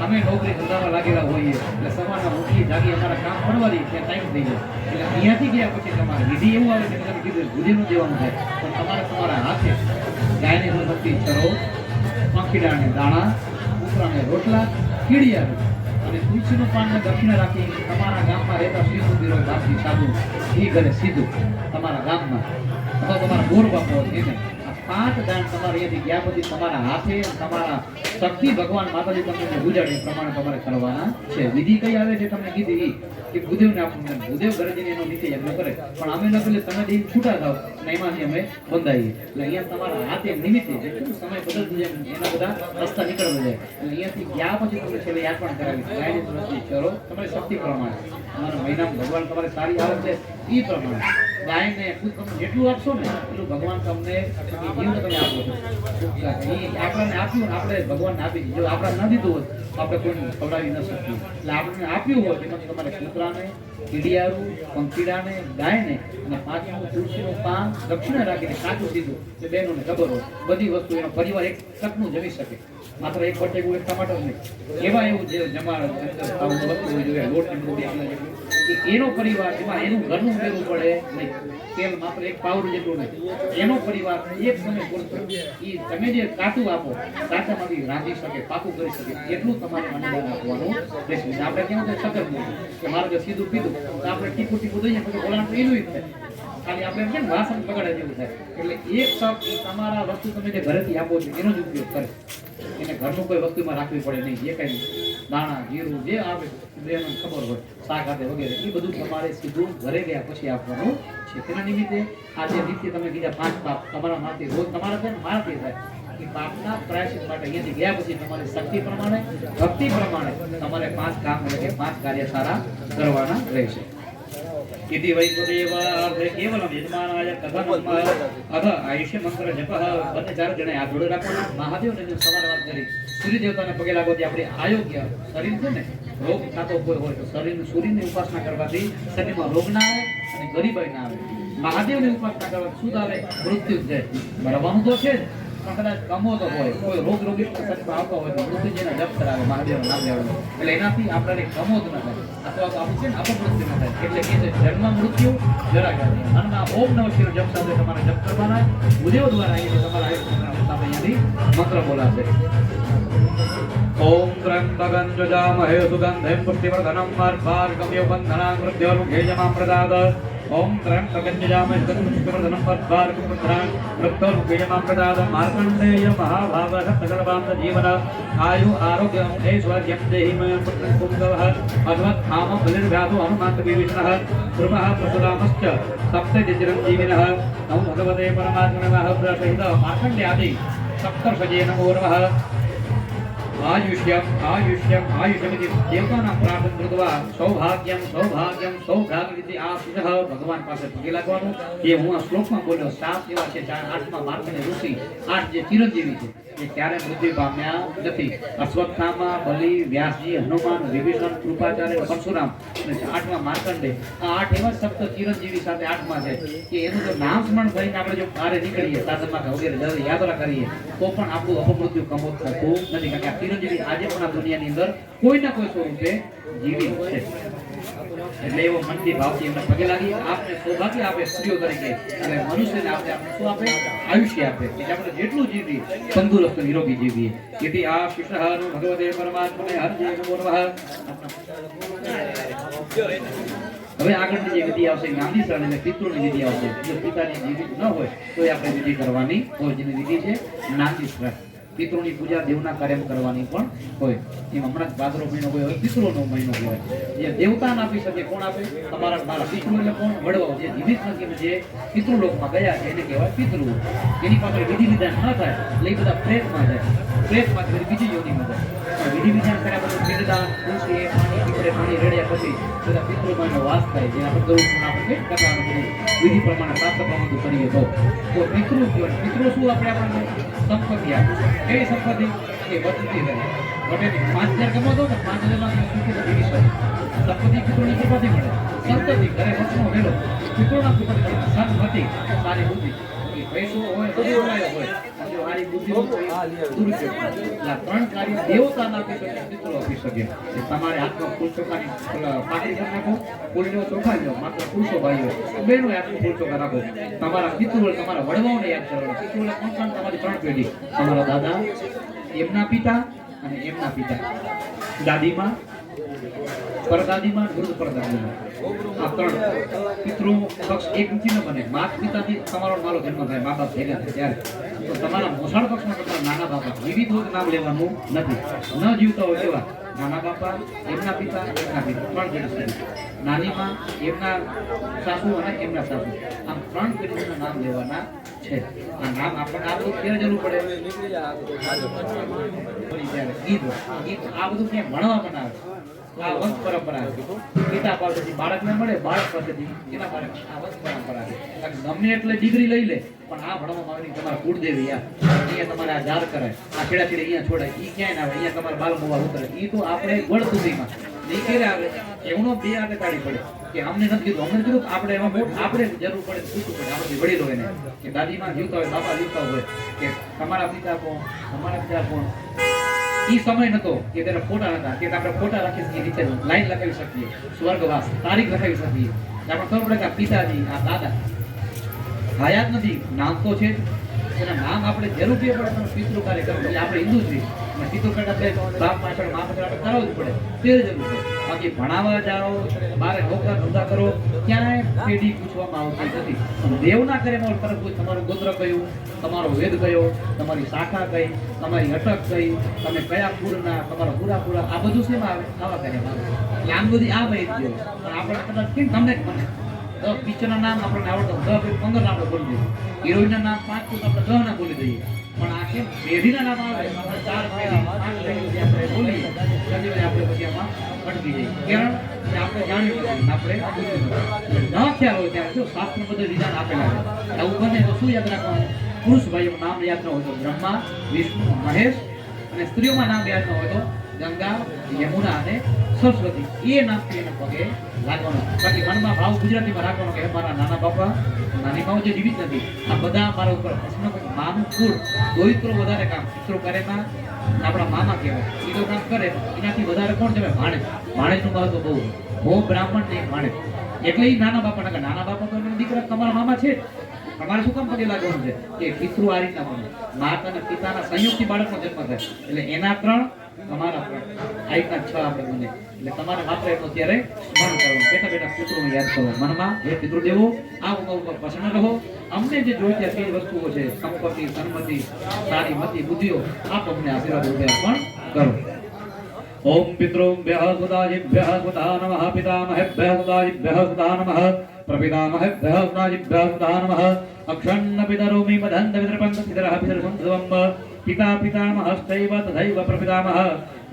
અમે નોકરી ધંધામાં લાગેલા હોઈએ એટલે સવારના ઉઠી જાગી અમારા કામ પડવાથી ત્યાં ટાઈમ થઈ જાય. એટલે અહીંયાથી ગયા પછી તમારે વિધિ એવું આવે કે તમે કીધું ભૂદેવનું દેવાનું થાય. પણ તમારે તમારા હાથે ગાયની દૂધથી ચરો, પંખીડાને દાણા, કૂતરાને રોટલા, કીડિયા અને તુલસીનું પાનને દક્ષિણા રાખી તમારા ગામમાં રહેતા શ્રી મંદિરો બાપજી સાધુ એ ઘરે સીધું તમારા ગામમાં અથવા તમારા ગોર બાપો એને 5 દાન તમારે અહીંયાથી ગયા પછી તમારા હાથે તમારા શક્તિ ભગવાન માતાજી તમને ગુજાડે એ પ્રમાણે તમારે કરવાના છે. વિધિ કઈ આવે છે તમને કીધી કે ભૂદેવને આપણને ભૂદેવ ઘરે જઈને એનો નિત્ય યજ્ઞ કરે. પણ અમે ન પેલે તમે દિન છૂટા થાવ અને એમાંથી અમે બંધાઈએ. એટલે અહીંયા તમારા હાથે નિમિત્તે જેટલું સમય બદલતું જાય એના બધા રસ્તા નીકળવા જાય. એટલે અહીંયાથી ગયા પછી તમે છેલ્લે યાદ પણ કરાવી ગાયની દ્રષ્ટિ કરો તમારી શક્તિ પ્રમાણે. તમારા મહિનામાં ભગવાન તમારે સારી આવક છે એ પ્રમાણે ગાયને તમે જેટલું આપશો ને એટલું ભગવાન તમને જીવન તમે આપો છો. આપણને આપ્યું આપણે ભગવાનને આપી દીધું. જો આપણે ન દીધું હોત તો આપણે કોઈને ખવડાવી ન શકીએ. એટલે આપણને આપ્યું હોય એમાંથી તમારે કૂતરાને, કીડિયારું, પંખીડાને, ગાયને અને 5મું તુલસીનું પાન દક્ષિણા રાખીને કાચું સીધું એટલે બહેનોને ખબર હોય બધી વસ્તુ એનો પરિવાર એક ટકનું જમી શકે. માત્ર એક બટેકું એક ટમાટર નહીં. એવા એવું જે જમા વસ્તુ હોય જોઈએ લોટ એનો પરિવાર એમાં એનું ઘરનું ઉમેરવું પડે નહીં. તેલ માત્ર એક પાવડું જેટલું નહીં. એનો પરિવાર એક સમય પૂરતો એ તમે જે કાચું આપો કાચામાંથી રાંધી શકે, પાકું કરી શકે એટલું તમારે અનુદાન આપવાનું રહેશે. આપણે કેવું થાય સખત નહીં કે મારે જો સીધું પીધું તો આપણે ટીપું ટીપું દઈએ પછી ઓલાનું એનું જ થાય. ખાલી આપણે કેમ વાસણ બગાડે જેવું થાય. એટલે એક શક તમારા વસ્તુ તમે જે ઘરેથી આપો છો એનો જ ઉપયોગ કરે. એને ઘરનું કોઈ વસ્તુમાં રાખવી પડે નહીં. જે કંઈ દાણા જીરું જે આવે બેનો ખબર હોય શાક હાથે વગેરે એ બધું તમારે સીધું ઘરે ગયા પછી આપવાનું છે. તેના નિમિત્તે આ જે નિત્ય તમે કીધા 5 પાપ તમારા માથે રોજ તમારા થાય ને મારાથી થાય એ પાપના પ્રાયશ્ચિત માટે અહીંયાથી ગયા પછી તમારી શક્તિ પ્રમાણે ભક્તિ પ્રમાણે તમારે 5 કામ એટલે કે 5 કાર્ય સારા કરવાના રહેશે. इति वैकुदेवार्थे केवलं यजमानाय कथनम् अथ आयुष्य मंत्र जपः બંને 4 જણે હાથ જોડે રાખવાના. મહાદેવને જો સવાર વાત કરી સૂર્ય દેવતાને પગે લાગવાથી આપણે આયોગ્ય શરીર છે ને રોગ થતો કોઈ હોય તો શરીરનું સૂર્યની ઉપાસના કરવાથી શરીરમાં રોગ ના આવે અને ગરીબાઈ ના આવે. મહાદેવની ઉપાસના કરવાથી શું આવે? મૃત્યુ છે. મરવાનું તો છે જ પણ કદાચ કમો તો હોય, કોઈ રોગ રોગી સંકટમાં આવતો હોય તો મૃત્યુંજયના જપ કરાવે, મહાદેવનું નામ લેવાનું. એટલે એનાથી આપણને કમો જ ન થાય, અથવા તો આપણું છે ને અપમૃત્યુ ન થાય. એટલે કે છે જન્મ મૃત્યુ જરા ગાંધી. અને આ ઓમ નમઃ શિવાય જપ સાથે તમારે જપ કરવાના. ગુરુદેવ દ્વારા અહીંથી તમારા આયુષ્ય અહીંયાથી મંત્ર બોલાશે. ओम त्र्यंबकं यजामहे सुगन्धिं पुष्टिवर्धनं अर्भार्गम्यो बन्धनान् मृत्योर्मुखेयमां प्रदाद ओम त्र्यंबकं यजामहे सुगन्धिं पुष्टिवर्धनं अर्भार्गम्योबन्धनान् मृत्योर्मुखेयमां प्रदाद मार्कण्डेय महाभाग सप्तकल्पान्त जीवन आयु आरोग्यं ऐश्वर्यं देहि मे पुत्रं पुंगवः अश्वत्थाम बलिर्व्याधो हनुमन्त विभीषणः ध्रुवः परशुरामश्च सप्तचिरञ्जीविनः नमो भगवते परमात्मने महाप्रसहित मार्कण्डेयादि सप्तर्षजे नमो नमः आयुष्यम आयुष्यम आयुष्यमिति देवतानां प्रार्थना कृत्वा सौभाग्यम सौभाग्यम सौभाग्यमिति आशिषः भगवान પાસે પગે લાગવાનું. જે હું આ શ્લોકમાં બોલ્યો 7 એવા છે, 8માં માર્કંડેય ઋષિ 8 જે ચિરંજીવી છે એ ક્યારે મૃત્યુ પામ્યા નથી. અશ્વત્થામા, બલિ, વ્યાસજી, હનુમાન, વિભીષણ, કૃપાચાર્ય, પરશુરામ અને 8માં માર્કંડેય. આ 8 એવા સપ્ત ચિરંજીવી સાથે 8માં છે કે એનું જો નામ સ્મરણ કરીને આપણે જો બહાર નીકળીએ સાધનમાં વગેરે યાત્રા કરીએ તો પણ આપણું અપમૃત્યુ કમો થતું નથી. કારણ કે આ ચિરંજીવી આજે પણ આ દુનિયાની અંદર કોઈ ના કોઈ સ્વરૂપે જીવી છે. એટલે એવો મનથી ભાવથી એમને પગે લાગી આપને સૌભાગ્ય આપે સ્ત્રીઓ તરીકે અને મનુષ્યને આપણે શું આપે? આયુષ્ય આપે કે આપણે જેટલું જીવીએ તંદુરસ્ત નિરોગી જીવીએ. તેથી આ શિષ્યહાર ભગવતે પરમાત્મને હરજે નમો નમઃ. હવે આગળની જે વિધિ આવશે નામની શરણ અને પિતૃની વિધિ આવશે. જો પિતાની જીવિત ન હોય તો આપણે વિધિ કરવાની હોય. જેની વિધિ છે નામની શરણ. પિતૃની પૂજા દેવના કાર્યમાં કરવાની પણ હોય. એમ હમણાં ભાદરવો મહિનો હોય, પિતૃનો મહિનો કહેવાય. જે દેવતાને આપી શકે કોણ આપે? તમારા મારા પિતૃ એટલે કોણ? વડવાઓ જે જીવિત નથી, જે પિતૃલોકમાં ગયા છે એને કહેવાય પિતૃ. એની પાસે વિધિ વિધાન ન થાય એટલે એ બધા પ્રેતમાં જાય. પ્રેતમાંથી બીજી યોનિમાં જાય. પણ વિધિ વિધાન કર્યા પછી પિંડદાન, તુલસી, પાણી પીપળે પાણી રેડ્યા પછી બધા પિતૃમાં એનો વાસ થાય. જે આપણે ગૌ આપણે કરવાનું બધું વિધિ પ્રમાણે પ્રાપ્ત કરવાનું કરીએ તો પિતૃ કહેવાય. પિતૃ શું આપણે આપણને સંપત્તિ આપે. કઈ સંપત્તિ? એ વધતી રહે. વટેથી 5000 કમાતો ને 5000 સુખી જીવી શકે. સંપત્તિ પિતૃની કૃપાથી મળે. સંપત્તિ ઘરે વચનો વેલો પિતૃના કૃપાથી મળે. સંપત્તિ સારી બુદ્ધિ. પૈસો હોય તો બોલાયો હોય, જો સારી બુદ્ધિ દુરુપયોગ. ત્રણ કાર્ય દેવતાના આપી શકે, પિતૃ આપી શકે. તમારે હાથમાં ફૂલ ચોખાની પાટી કરી નાખો, ફૂલનો ચોખા લો. માત્ર પુરુષો ભાઈઓ બેનો હાથમાં ફૂલ ચોખા રાખો. તમારા પિતૃ તમારા વડવાઓને યાદ કરવાના. પિતૃ કોણ કોણ? તમારી 3 પેઢી. તમારા દાદા, એમના પિતા અને એમના પિતા, દાદીમાં, પરદાદીમાં, વૃદ્ધ પરદાદીમાં. આ 3 પિતૃ પક્ષ એક નથી ન બને. માતા પિતાથી તમારો મારો જન્મ થાય, મા બાપ ભેગા થાય ત્યારે તો તમારા મોસાળ પક્ષમાં તમારા નાના બાપા જીવિત હોય નામ લેવાનું નથી. ન જીવતા હોય એવા નાના બાપા, એમના પિતા, એમના પિતા 3 પેઢી. નાનીમાં, એમના સાસુ અને એમના સાસુ. આમ 3 પેઢીના નામ લેવાના છે. આ નામ આપણને આ બધું ક્યારે જરૂર પડે? ગીત આ બધું ક્યાં ભણવામાં આવે. આ વંશ પરંપરા છે. પિતા પાસેથી બાળકને મળે, બાળક પાસેથી એના બાળક. આ વંશ પરંપરા છે. ગમે એટલે ડિગ્રી લઈ લે પણ આ ભણવામાં આવે તમારા કુળદેવી અહીંયા તમારે આ જાર કરાય, આ છેડા છેડે અહીંયા છોડાય, એ ક્યાંય ના આવે. અહીંયા તમારે બાલ મોવા ઉતરે. એ તો આપણે ગોળ સુધીમાં નીકળે આવે એવનો 2 આગે તાળી પડે કે અમને નથી કીધું, અમને કીધું. આપણે એમાં આપણે જરૂર પડે પૂછવું પડે આપણે વડીલો એને કે દાદીમાં જીવતા હોય, બાપા જીવતા હોય કે તમારા પિતા કોણ, તમારા પિતા કોણ. એ સમય નતો કે તેના ફોટા નતા કે આપણે ફોટા રાખી શકીએ, નીચે લાઈન લગાવી શકીએ, સ્વર્ગવાસ તારીખ લખાવી શકીએ. આપણે ખબર પડે કે આ પિતાજી, આ દાદા હયાત નથી, નામ તો છે. એના નામ આપણે જરૂર પડે પણ પિતૃ કાર્ય કરવું. એટલે આપણે હિન્દુ છીએ, પિતૃ કાર્ય આપણે બાપ પાછળ મા પાછળ આપણે કરાવવું જ પડે. તે જરૂર પડે. બાકી ભણાવવા જાઓ, બારે નોકરા ધંધા કરો, ક્યાંય પેઢી પૂછવામાં આવતી નથી. દેવના કાર્યમાં તરફ તમારું ગોત્ર કયું, તમારો વેદ કયો, તમારી શાખા કઈ, તમારી અટક કઈ, તમે કયા પૂરના, તમારા પૂરા આ બધું શેમાં આવે? આવા કાર્યમાં આવે. એટલે આમ બધી આ માહિતી હોય. પણ આપણે કદાચ કેમ તમને જ મને 10 પિક્ચરના નામ આપણને આવડતો 10-15 નામ બોલી દઈએ, હિરોઈનના નામ 5 તો આપણે 10 ના બોલી દઈએ. પણ આ કેમ પેઢીના નામ આવે? આપણે 4 પેઢી 5 પેઢી આપણે બોલીએ પછી આપણે પછી આમાં અટકી જઈએ. કારણ કે આપણે જાણ્યું નથી, આપણે ન ખ્યાલ હોય ત્યારે જો શાસ્ત્ર બધું વિધાન આપેલા છે. આવું બને તો શું યાદ રાખવાનું? પુરુષ ભાઈઓનું નામ યાદ ન હોય તો બ્રહ્મા, વિષ્ણુ, મહેશ, અને સ્ત્રીઓમાં નામ યાદ ન હોય તો ગંગા, યમુના અને સરસ્વતી. એ નામથી એને પગે રાખવાનો. બાકી મનમાં ભાવ ગુજરાતીમાં રાખવાનો કે હે મારા નાના બાપા નાની માઓ જે જીવિત નથી આ બધા મારા ઉપર માનું કુળ દોહિત્રો વધારે કામ પિતૃ કાર્યમાં આપણા મામા કહેવાય એ તો કામ કરે એનાથી વધારે કોણ કહેવાય ભાણેજ. ભાણેજનું મહત્વ બહુ બહુ બ્રાહ્મણ ને ભાણેજ એટલે એ નાના બાપા તો એના દીકરા તમારા મામા છે જ. તમારે શું કામ પગે લાગવાનું છે કે પિતૃ આ રીતના બને માતા અને પિતાના સંયુક્ત બાળકનો જન્મ થાય એટલે એના 3 તમારા 3 આ રીતના 6 આપણે બને એટલે તમારે માત્ર એટલું ત્યારે સ્મરણ કરવાનું બેઠા બેઠા પિતૃને યાદ કરો મનમાં હે પિતૃદેવો આ ઉપર પ્રસન્ન રહો અમને જે જોઈતી આ 3 વસ્તુઓ છે સંપત્તિ સન્મતિ સારી મતિ બુદ્ધિઓ આપ અમને આશીર્વાદ રૂપે અર્પણ કરો. ओम पितृभ्यः सुदाजिभ्यः सुधा नमः पितामहेभ्यः सुदाजिभ्यः सुधा नमः प्रपितामहेभ्यः सुदाजिभ्यः सुधा नमः अक्षन्न पितरोमि मदन्त पितरपन्त पितरः पितरसंसवम् पिता पितामहश्चैव तथैव प्रपितामह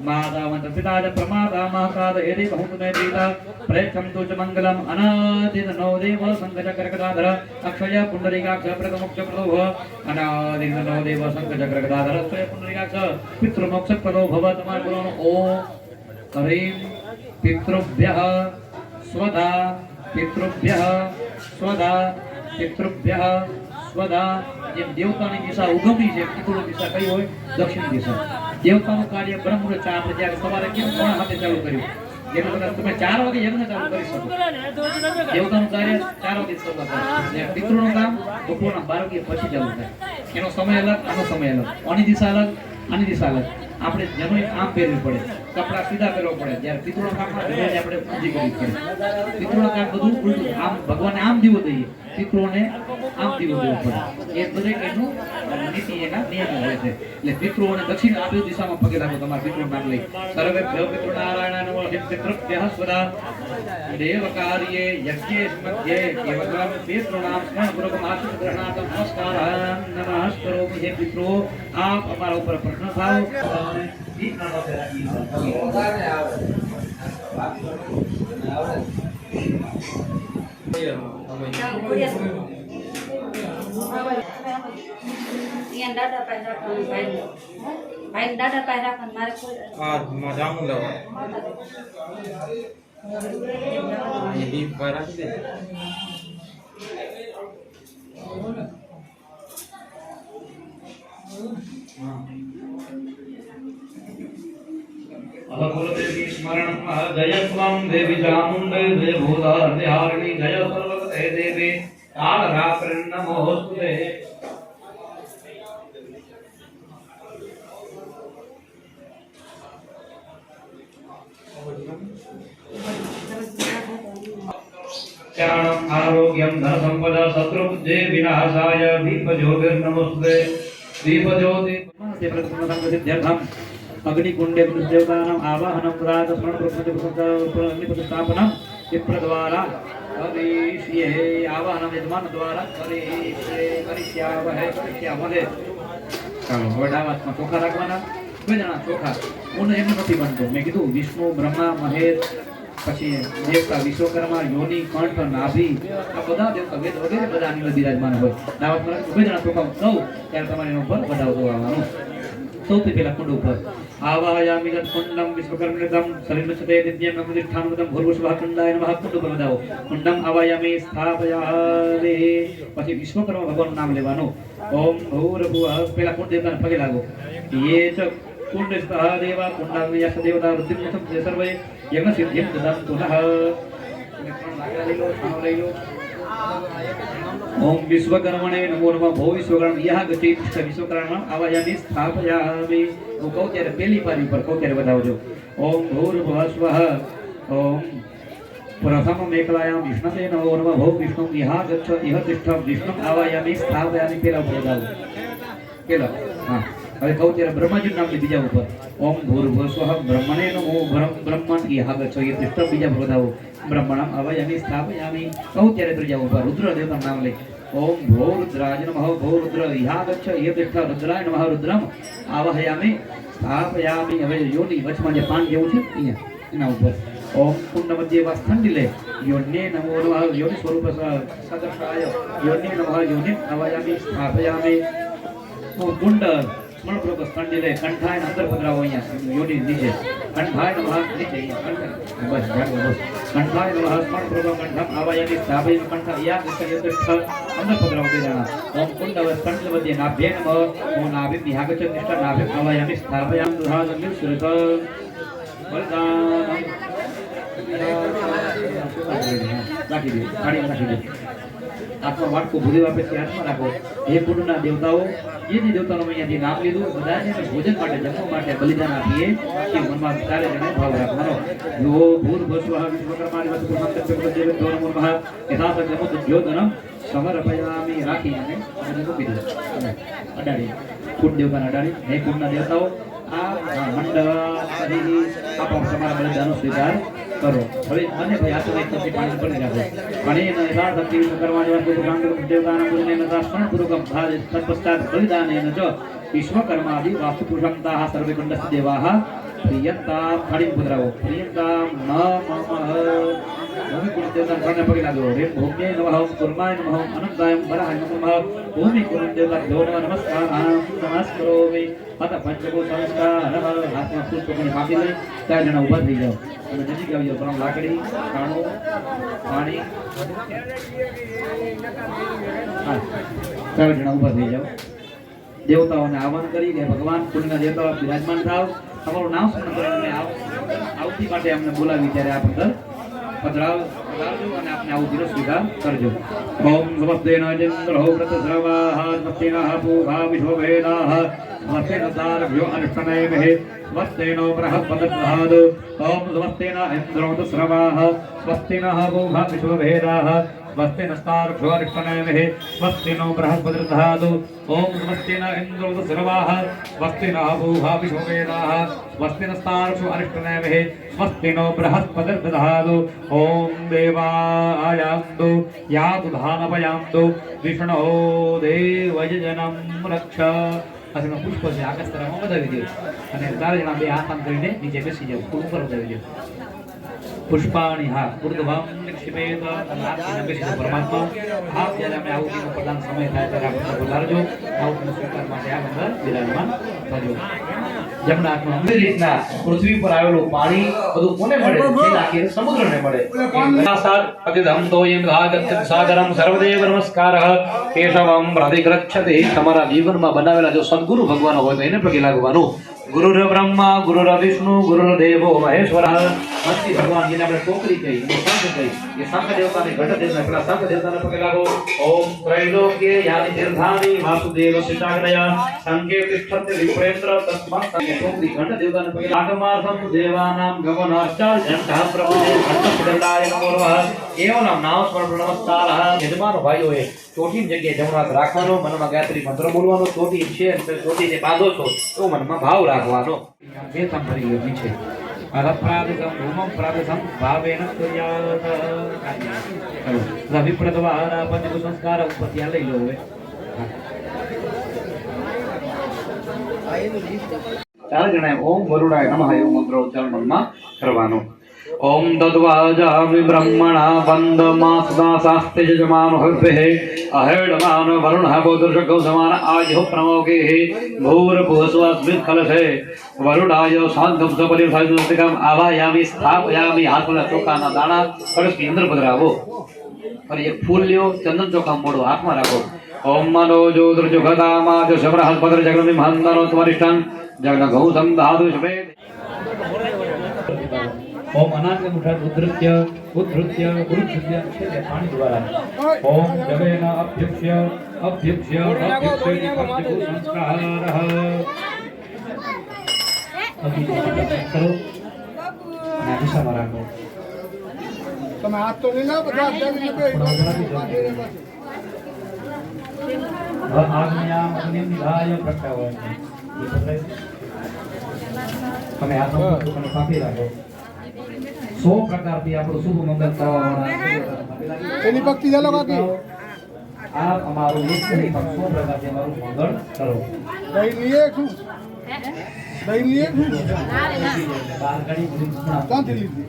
मातावन्त पिता च प्रमातामह कादयति बहुतमे पिता प्रेक्षन्तु च मङ्गलम् अनादिनो देव शङ्खचक्रगदाधर अक्षय पुण्डरीकाक्ष प्रथमोक्षप्रदो भव अनादिनो देव शङ्खचक्रगदाधर अक्षय पुण्डरीकाक्ष पितृमोक्षप्रदो भव तमागुणो ओम ह्रीं पितृभ्यः स्वधा पितृभ्यः स्वधा पितृभ्यः स्वधा જેમ દેવતાની દિશા ઉગમની છે પિતૃની દિશા કઈ હોય દક્ષિણ દિશા. દેવતાનું કાર્ય બ્રહ્મુહૂર્ત ચા આપણે જ્યારે સવારે કેમ કોણ હાથે ચાલુ કર્યું જેને કદાચ તમે 4 વાગે યજ્ઞ ચાલુ કરી શકો. દેવતાનું કાર્ય 4 વાગે શરૂઆત થાય. પિતૃનું કામ બપોરના 12 વાગે પછી ચાલુ થાય. એનો સમય અલગ આનો સમય અલગ આની દિશા અલગ આની દિશા અલગ. આપણે જનોઈ આમ પહેરવી પડે કપડા સીધા પહેરવા પડે જ્યારે પિતૃનું કામ આપણે ઊંધી કરવી પડે. પિતૃનું કામ બધું ઉલટું આમ ભગવાનને આમ દીવો દઈએ પિતૃઓને આમ દીવો દેવો પડે. એ દરેક એનું નીતિ એના નિયમ હોય છે. એટલે પિતૃઓને દક્ષિણ આ બે દિશામાં પગે લાગો તમારા પિતૃનું નામ લઈ સર્વેભ્યો પિતૃનારાયણ નમો પિતૃભ્યઃ સ્વદા દેવ કાર્યે યજ્ઞે મધ્યે કેવલમ પિતૃણામ સ્મરણ પૂર્વકમ આશીષ ગ્રહણાર્થમ નમસ્કારાન નમઃ કરોમિ. હે પિતૃઓ આપ અમારા ઉપર પ્રસન્ન થાઓ. દાદા પાસે રાખવાનું ભાઈ દાદા પાસે રાખવાનું મારે કોઈ જામુન લેવા દીપ પર રાખી દે. अलकुलदेवी स्मरणं जय त्वं देवी चामुण्डे जय भूतार्तिहारिणी जय सर्वगते देवी कालरात्रिं नमोऽस्तुते. ज्ञानम् आरोग्यं धनसम्पदा शत्रुबुद्धे विनाशाय दीपज्योतिर्नमोस्तुते. दीपज्योति प्रथमसंगसिद्ध्यर्थम् अग्निकुंडे देवतानां आवाहनं प्रात स्मरणप्रतिष्ठापनं विप्रद्वारा करिष्ये. आवाहनं यजमान द्वारा करिष्यामहे. ચાલો હવે ડાવાસમાં ચોખા રાખવાના. બે જણા ચોખા હું એમ નથી બનતો. મેં કીધું વિષ્ણુ બ્રહ્મા મહેશ પછી દેવતા વિશ્વકર્મા યોની કંઠ નાભી આ બધા દેવતા વેદ વગેરે બધા આની બિરાજમાન હોય. ડાવાસમાં બે જણા ચોખા દઉં ત્યારે તમારે એના ઉપર વધાવતો આવવાનું. સૌથી પહેલા કુંડ ઉપર આવાયામિ કુંડમ વિશ્વકર્મણિતમ સલિલચતે દિવ્યમ પ્રતિષ્ઠાનમતમ ભૂર્ભુવઃ નમઃ. કુંડ ઉપર વધાવો. કુંડમ આવાયામિ સ્થાપયામિ. પછી વિશ્વકર્મા ભગવાનનું નામ લેવાનું. ઓમ ભૂર્ભુવઃ. પહેલા કુંડ દેવતાને પગે લાગો. યે ચ કુંડ સ્થઃ દેવા કુંડમ યશ દેવતા વૃદ્ધિમ સર્વે યજ્ઞ સિદ્ધિમ દદંતુ નઃ. લઈ લો છાણો લઈ લો. ओम विश्वकर्मणे नमो नमः. भो विश्वकर्म यह गति विश्वकर्म आवायामी स्थापयामि. वो કહો ત્યારે પહેલી પારી પર કહો ત્યારે બતાવજો. ઓમ ભૂર્ભુવઃ સ્વઃ. ઓમ प्रथम मेकलायां विष्णुते नमो नमः. भो विष्णु यह गच्छ इह तिष्ठ विष्णु आवायामी स्थापयामि. પેલા ઉપર બતાવો પેલા. હા હવે કહો ત્યારે બ્રહ્માજીનું નામ બીજા ઉપર. ઓમ ભૂર્ભુવઃ સ્વઃ બ્રહ્મણે નમો. બ્રહ્મણ यह गच्छ इह तिष्ठ બીજા પર બતાવો. ब्रह्मणम आवायामी स्थापयामि. कहू ત્યારે ત્રીજા ઉપર રુદ્ર દેવતાનું નામ લઈ. ओम भो रुद्राय नमः. भो रुद्र यह गच्छ इह तिष्ठ रुद्राय नमः. रुद्रम आवाहयामि स्थापयामि. હવે યોની વચમાં જે પાન જેવું છે અહીંયા એના ઉપર. ओम कुंड मध्ये वास्थंडिले योन्ये नमो नमः. योनि स्वरूप सदर्शाय योन्ये नमः. योनि आवायामि स्थापयामि. कुंड स्मरणपूर्वक સ્થંડિલે કંઠાય અંદર પધરાવો અહીંયા યોની નીચે. कंठाय नमः नीचे बस बस कंठाय नमः स्मरणपूर्वक कंठम आवायामि स्थापयामि कंठ या निष्ठ अन्नपत्रं वेदना ओम कुंडव कंठमध्ये नाभ्ये नमः ओम नाभि विहागच निष्ठ नाभि आवायामि स्थापयामि दुहाजन्य सुरत वरदान રાખી દે થાળીમાં રાખી દે આત્મા વાટકો ભૂલી વાપે છે આત્મા રાખો હે કુંડના દેવતાઓ જે દેવતાનું અહીંયાથી નામ લીધું બધાને ભોજન માટે જમવા માટે બલિદાન આપીએ કે મનમાં ચારે જણે ભાવ રાખવાનો યો ભૂર્ભસ્વઃ વિશ્વકર્માની વસ્તુ દેવેન્દ્રો નમો નમઃ યથા સજ્જમો જ્યોતનમ સમર્પયામિ રાખી અને મૂકી દે અડાડી કુંડ દેવતાને અડાડી હે કુંડના દેવતાઓ આ મંડળ આપો તમારા બલિદાનનો સ્વીકાર કરો હવે મને ભાઈ આ તો એક પછી પાણી પડી રાખો પાણી યથા શક્તિ કરવાની વસ્તુ ગાંગર દેવતાના પુણ્ય નતા સ્મરણપૂર્વકમ ભાજ તત્પશ્ચાત બલિદાનેન ચ વિશ્વકર્માદિ વાસ્તુપુરુષંતાઃ સર્વે કુંડસ્થ દેવાઃ પ્રિયંતા ફાડી પુત્રાઓ પ્રિયંતા ભૂમિ કુળ દેવતા ઘરને પગે લાગો રે ભૂમ્યે નમઃ કુર્માય નમઃ અનંતાય વરાહાય નમઃ ભૂમિ કુળ દેવતા ધો નમસ્કાર નમસ્કારોમિ અત પંચકો સંસ્કાર હાથમાં પુષ્પકોને કાપી લઈ 4 જણા ઊભા થઈ જાઓ અને નજીક આવી જાઓ પરમ લાકડી કાણો પાણી 4 જણા ઊભા થઈ જાઓ દેવતાઓને આહ્વાન કરી કે ભગવાન કુળના દેવતાઓ બિરાજમાન થાવ તમારું નામ સ્મરણ કરીને આવતી માટે અમને બોલાવી ત્યારે આપ અંદર પધરાવજો અને આપને આવું સ્વીકાર કરજો ઓમ સમસ્તેન ઇન્દ્રો વ્રતસ્રવાઃ સ્વસ્તિનઃ પૂષા વિશ્વવેદાઃ સ્વસ્તિન તારભ્યો અનુષ્ઠનૈમિઃ સ્વસ્તેનો બૃહસ્પતિર્દધાદ ઓમ સ્વસ્તિન ઇન્દ્રો વ્રતસ્રવાઃ સ્વસ્તિનઃ પૂષા વિશ્વવેદાઃ स्वस्तिनस्तार्भ्यो अरिष्टनेमिः स्वस्तिनो बृहस्पतिर्दधातु ओम स्वस्तिन इन्द्रो सर्वाः स्वस्तिनः पूषा विश्ववेदाः स्वस्तिनस्तार्भ्यो अरिष्टनेमिः स्वस्तिनो बृहस्पतिर्दधातु ओम देवायान्तु यातु धानपयान्तु विष्णो देवयजनं रक्ष असनो पुष्प से आकाश तरफ વધાવી દો અને 4 જણા બે હાથ આમ કરીને નીચે બેસી જાવ ઉપર વધાવી દો પુષ્પાણી હા ઉર્ધ્વમ નિક્ષિપેત આત્મા બેસી પરમાત્મા આપ જ્યારે આપણે આવું પ્રદાન સમય થાય ત્યારે આપણે બોલાવજો આવું સ્વીકાર માટે આ અંદર વિરાજમાન થજો જમણા હાથમાં અમરી રીતના પૃથ્વી પર આવેલું પાણી બધું કોને મળે જે નાખીએ સમુદ્રને મળે સાત અતિધમ તોયમ ભાગત સાગરમ સર્વદેવ નમસ્કારઃ કેશવમ પ્રતિગ્રચ્છતે તમારા જીવનમાં બનાવેલા જો સદ્ગુરુ ભગવાન હોય તો એને પગે લાગવાનું ગુરુર બ્રહ્મા ગુરુર વિષ્ણુ ગુરુર દેવો મહેશ્વરઃ મસ્તી ભગવાન જેને આપણે ટોકરી કહી શંખ કહી એ શંખ દેવતાને ઘટ દેવતા પેલા શંખ દેવતાને પગે લાગો ઓમ ત્રૈલોક્ય યાનિ તીર્થાનિ વાસુદેવ શિતાગ્રયા સંકે તિષ્ઠતે વિપ્રેન્દ્ર તસ્માત ટોકરી ઘટ દેવતાને પગે આગમાર્થમ દેવાનામ ગમનાશ્ચાર જંતઃ પ્રભુદે ઘટપદંડાય નમો નમઃ એવમ નામ સ્મરણ નમસ્કારઃ યજમાન ભાઈઓએ ચોટી જગ્યાએ જમણાથ રાખવાનો મનમાં ગાયત્રી મંત્ર બોલવાનો ચોટી છે ચોટીને બાંધો છો તો મનમાં ભાવ રાખવાનો બે સંભરી ગયો છે અરપ્રાદિકમ ભૂમમ પ્રાદિકમ ભાવેન કર્યાત વિપ્રતવાહના પંચક સંસ્કાર ઉપરથી આ લઈ લો હવે 4 જણાએ ઓમ વરુડાય નમઃ એવો મંત્ર ઉચ્ચારણ મનમાં કરવાનો ओम तद्वाजामि ब्रह्मणा वन्दमासदासास्ते यजमानो हविः अहेडमान वरुणः बोधुर्षगो समान आयुः प्रमोगेः भूर्भुवस्वस्मिन् कलशे वरुणाय शान्तं सपरिभाजनतिकम् आवायामि स्थापयामि हाथ में चोखाना दाना कलश के अंदर पधरावो और ये फूल लियो चंदन चोखा मोड़ो हाथ में रखो ओम मनो जो दुर्जुगदामा जो शबरहस्पतिर जगन्नि महंदनो त्वरिष्ठं जगन गौतम धातु शबे ओम अनाथ के मुठा उद्धृत्य उद्धृत्य छेदे पानी द्वारा ओम जवेन अभ्युक्ष्य संस्कारः अभी करो ना दिशा मारा को તમે હાથ તો લઈ લો બધા જલ્દી आग्नेयाम अग्निं निधाय प्रक्षालयामि ये बताइए તમે હાથમાં પોતાનો કાપી રાખો 100 પ્રકારથી આપણું શુભ મંગલ થવાવાળા એની ભક્તિ ચાલો કાકી આપ અમારું એક નહીં પણ 100 પ્રકારથી અમારું મંગળ કરો દહીં લીએ છું દહીં લીએ છું બાર ઘડી બધી ક્યાંથી લીધી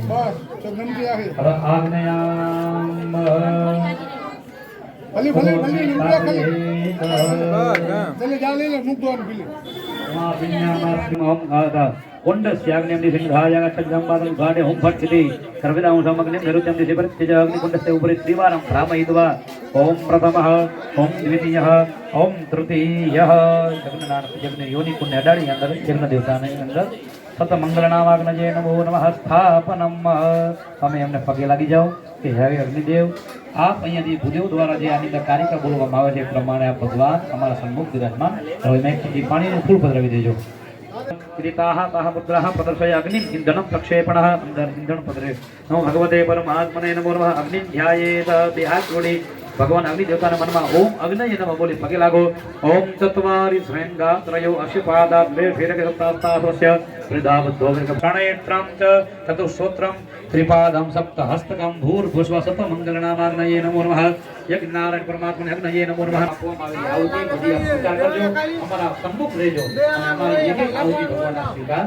બસ તો ગમતી આવે આગ્નેયામ ભલે ભલે ભલે ભલે જા લઈ લે મૂક દો પીલે समापिन्यामास्त्रिमहं गाता कुण्डस्याग्निं निसिंहाय गच्छन्तं गाढे हुं फट्किति सर्वदां समग्निं निरुत्यं दिशि परित्यज अग्निकुण्डस्य उपरि त्रिवारं भ्रामयित्वा ॐ प्रथमः ॐ द्वितीयः ॐ तृतीयः यज्ञ योनिकुण्ड अडाड़ी अंदर यज्ञ देवताने अंदर सत मंगलनामाग्नजे नमो नमः स्थापनम તમે એમને પગે લાગી જાઓ કે હે અગ્નિદેવ આપ અહીંયાથી ભૂદેવ દ્વારા જે આની અંદર કાર્યક્રમ બોલવામાં આવે છે એ પ્રમાણે આ ભગવાન અમારા સન્મુખ વિરાજમાન હવે મેં પાણીનું ફૂલ પધરાવી દેજો कृताः ताः मुद्राः प्रदर्शय अग्निम् इन्धनं प्रक्षेपणः इन्धन पदरे नमो भगवते परमात्मने नमो नमः अग्निं ध्यायेत देहात् जोड़ी भगवान अग्नि देवताના મનમાં ઓમ અગ્નયે નમઃ બોલી પગે લાગો ઓમ ચત્વારી સ્વયંગા ત્રયો અશ્વપાદા બે ફેરકે સપ્તાસ્ય પ્રદાબદ્ધો પ્રાણયત્રમ ચ ચતુશ્રોત્રમ ત્રિપાદમ સપ્તહસ્તકમ ભૂર્ભુસ્વ સત મંગલનામાગ્નયે નમો નમઃ યજ્ઞનારાયણ પરમાત્માને અગ્નયે નમો નમઃ આપવામાં આવેલી આહુતિ બધી આપ સ્વીકાર કરજો અમારા સન્મુખ રહેજો અને અમારી એક એક આહુતિ ભગવાનના સ્વીકાર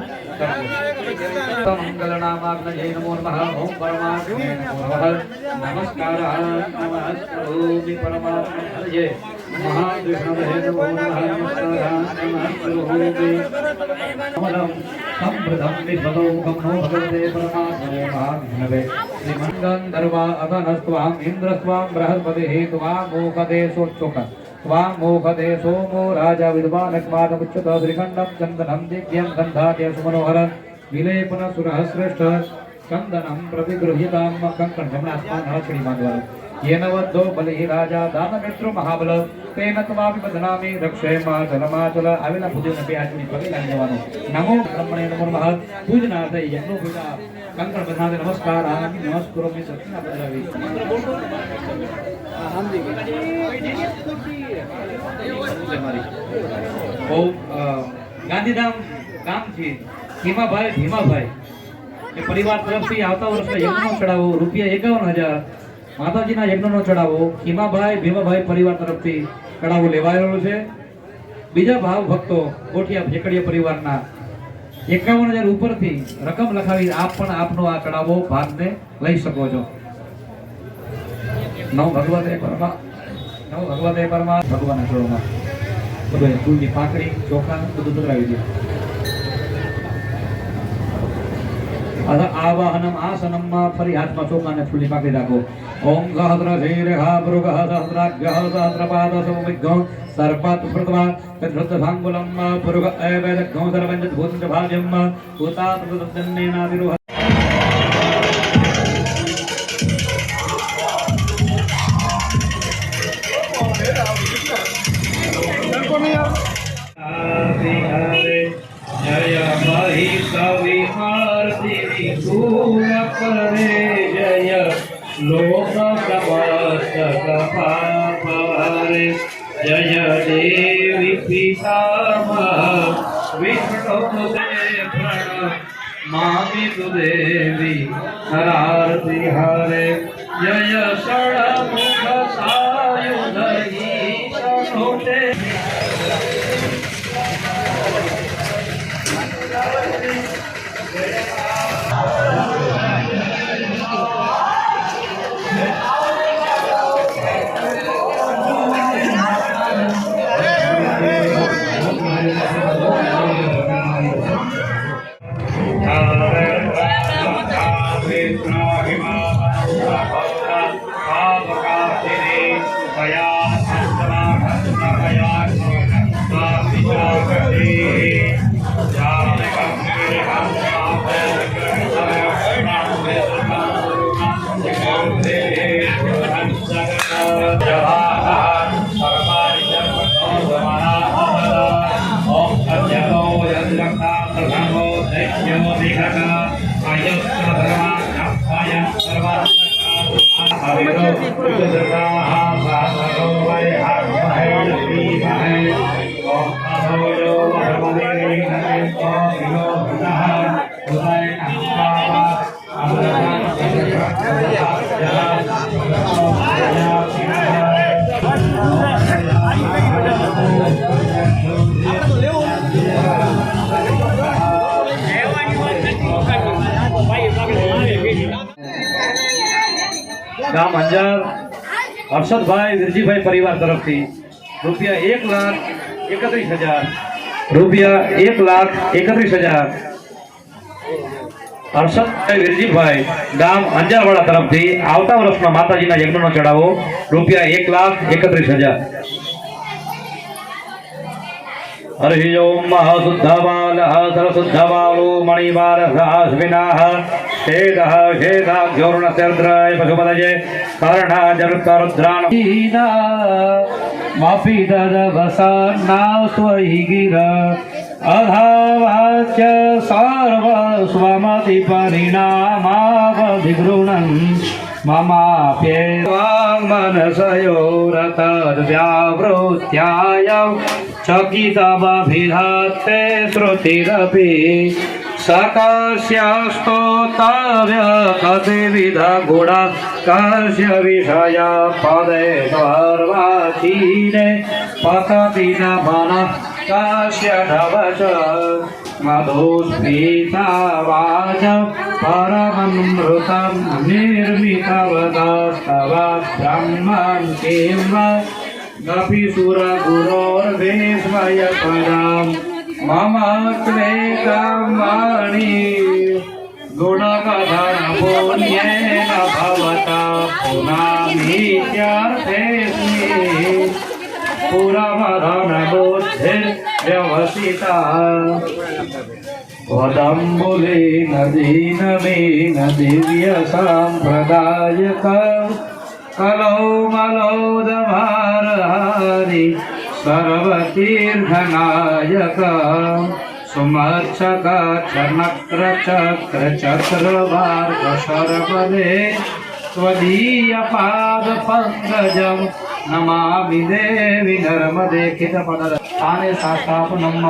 કરજો મંગલનામાગ્નયે નમો નમઃ ઓમ પરમાત્મને નમો નમઃ નમસ્કારઃ નમઃ ओम परमात्मा जय महाविष्णवे नमो नमः नमः संप्रदं विश्वतो मुखं नो भगवते परमात्मने महाविष्णवे श्रीमङ्गन्धर्वा अगनस्त्वां इन्द्रस्त्वां बृहस्पति हेत्वा मोखदे सोच्चोक त्वां मोखदे सोमो राजा विद्वानस्मादमुच्यत श्रीखण्डं चन्दनं दिव्यं गन्धाद्य सुमनोहर विलेपन सुरहश्रेष्ठ चन्दनं प्रतिगृह्यतां कंकण जमनास्मान् हळछडी बांधवार येन वद्धो बलिः राजा दानमित्रो महाबल तेन त्वापि बदनामि रक्षेमा जलमाचल आवेला पूजन पे आचरी पगे लागी जवानो नमो ब्रह्मणे नमो नमः पूजनार्थे यज्ञो पूजा कंकण बंधाते नमस्कार आनंदी नमस्कारो में सत्ना बदलावी मंत्र बोलतो ओम गांधीधाम गाम थी भीमाभाई એ પરિવાર તરફથી આવતા વર્ષે યજ્ઞનો ચડાવો ₹51,000 માતાજીના યજ્ઞનો ચડાવો ખીમાભાઈ ભીમાભાઈ પરિવાર તરફથી ચડાવો લેવાયેલો છે બીજા ભાવ ભક્તો ગોઠિયા ભેકડીયા પરિવારના 51,000 ઉપરથી રકમ લખાવી આપ પણ આપનો આ ચડાવો ભાગને લઈ શકો છો નવ ભગવતે પરમા ભગવાનના ચરણોમાં બધું ફૂલની પાકડી ચોખા બધું પધરાવી દે अथ आवाहनम आसनम फरी हाथ में चौका ने फूली पाकी राखो ओम सहस्र शीर्षः मृगः सहस्राभ्यः सहस्रपाद सौमिघ्नो सर्पात् प्रथमा तद्धृतभाङ्गुलं पुरुष एवेदघ्नो सर्वञ्च भूतं च भाव्यं भूतात् तद्दन्नेनादिरोह जय मही कविहारती सूर करे जय लोक समस्त पापहरे जय देवी पितामह विष्णुदेव मामी देवी हरारती हरे जय षण्मुख सायुध ईशोते ગામ અંજાર હર્ષદભાઈ વિરજીભાઈ પરિવાર તરફથી ₹1,31,000 રૂપિયા 1,31,000 હર્ષદભાઈ વીરજીભાઈ ગામ અંજારવાડા તરફથી આવતા વર્ષના માતાજીના યજ્ઞનો ચડાવો રૂપિયા 1,31,000 हरि ओम महाशुद्धबाल सरशुद्धबालो मणिवार सहस्विनाः शेदः शेदाघ्योर्णस्यर्द्राय पशुपतये कर्णाजरुद्राण मापिदवसान्नास्त्वयि गिर अधावाच्य सर्वस्वमति परिणामावधिगृह्णन् ममाप्येवां मनसयोरतद्व्यावृत्याय चकितमभिधाते श्रुतिरपि सकस्यस्तोतव्य कतिविधगुणा कस्य विषय पदे सर्वाचीने पतति न मनः कस्य नवच मधुस्फीतावाच परममृतं निर्मितवदस्तव ब्रह्मन् किं वा नपि सुरगुरोर्विस्मयपदां मम त्वेकं वाणी गुणकथनपुण्येन भवता पुनामीत्यर्थेऽस्मि पुरमधनबुद्धिर्व्यवसिता वदम्बुलेन दीनमेन दिव्यसाम्प्रदायक कलौ मलौदभारहारि सर्वतीर्थनायक सुमर्चक चनक्र चक्र चक्रवार्गशरपदे त्वदीयपादपङ्कजं नमामि देवि नर्मदे खितपदस्थाने साष्टापनम्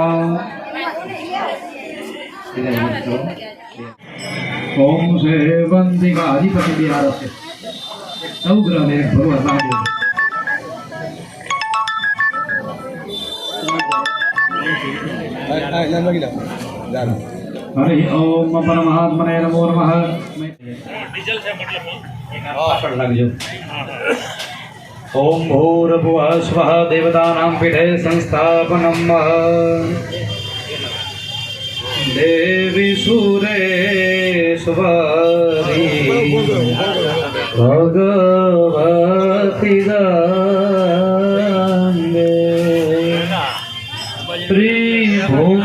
ओम सेवंतिकाधिपति बिहारस्य नवग्रह में भगवान महादेव हरि ओम परमात्मने नमो नमः डीजल से मतलब पाछળ લાગજો ओम भूर्भुवः स्वः देवतानां पीठे संस्थापनम् देवी सुरेश्वरी भगवती गंगे त्रिभुवन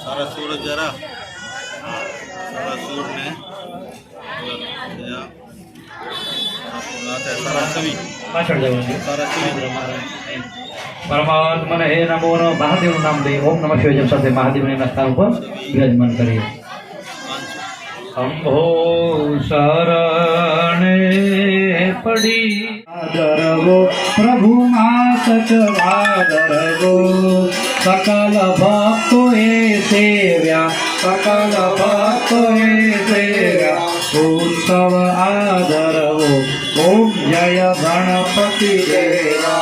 सारा सूरज जरा सारा सूर में सारा छवि પાછળ જવાનું सारा छवि પરમાત્માને હે નમો નમઃ મહાદેવનું નામ દઈ ઓમ નમઃ શિવાય જપ સાથે મહાદેવના સ્થાન ઉપર વિરાજમાન કરીએ શંભો શરણે પડી આદરવો પ્રભુ માસ આદરવો सकल भक्तो हे सेव्या सकल भक्तो हे सेव्या उत्सव आदरवो ओम जय गणपति देवा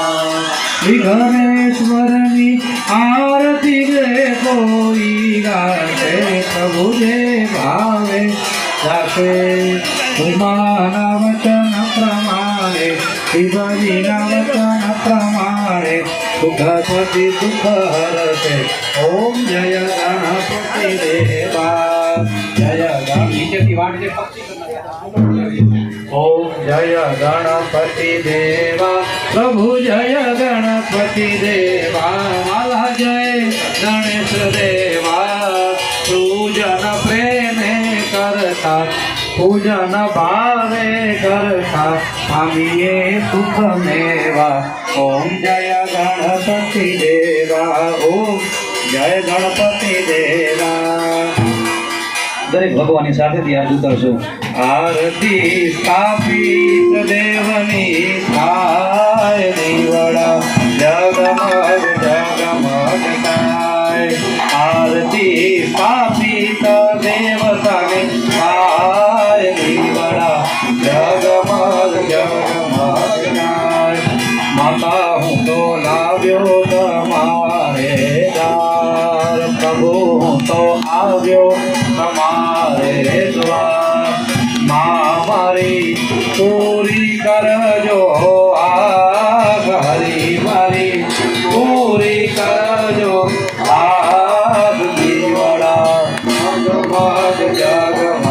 श्री गणेश्वरनी आरती गे कोई गाते प्रभु जे भावे जाते उमानवचन प्रमाणे शिवजीना वचन प्रमाणे सुखपति दुख हरते ओम जय गणपति देवा जय ओम जय गणपति देवा प्रभु जय गणपति देवा माला जय गणेश देवा पूजन प्रेमे करता पूजन भावे करता आमिये सुख मेवा ओम जय गणपति देवा ओम जय गणपति देवा दरेक भगवान साथे थी हाथ उतरशो आरती स्थापित देवनी थाय देवड़ा जगमग जगमग थाय आरती स्थापित देवताने थाय देवड़ा जगमग जगमग थाय माता हूँ तो लाव्यो પ્રભુ હું તો આવ્યો તમારે દ્વાર મારી પૂરી કરજો આગ હરી મારી પૂરી કરજો આગ દીવડા જગમગ જગમગ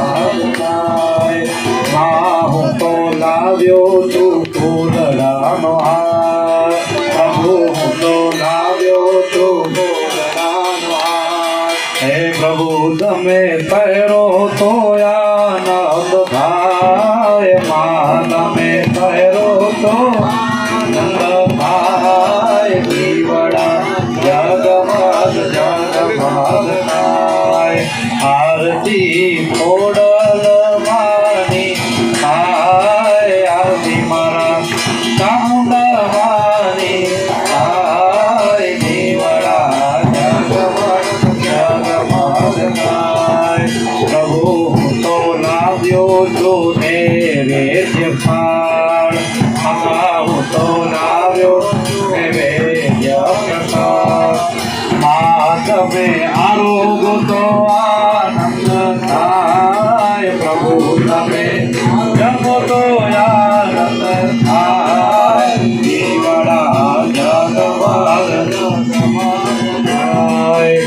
હું તો લાવ્યો છું ફૂલડાનો હાર પ્રભુ હું તો લાવ્યો છું ફૂલડાનો હાર હે પ્રભુ તમે પહેરો તો આનંદ થાય માં તમે પહેરો તો આનંદ થાય દીવડા જગમગ જગમગ થાય આરતી ખોડલ માની થાય આરતી મારા ચાંદવાની થાય દીવડા જગમગ જગમગ થાય પ્રભુ હું તો લાવ્યો છું નૈવેદ્ય ફળ હું તો લાવ્યો નૈવેદ્ય પ્રસાદ માં તમે આરોગો તો આનંદ થાય પ્રભુ તમે જગો તો આનંદ થાય દીવડા જગમગ થાય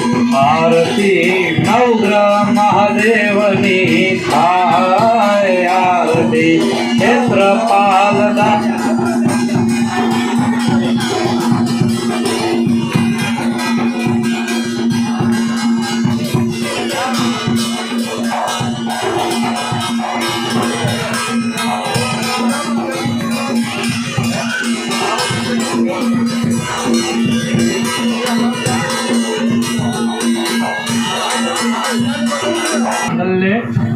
આરતી નવગ્રહ મહાદેવની થાય આરતી ક્ષેત્રપાલના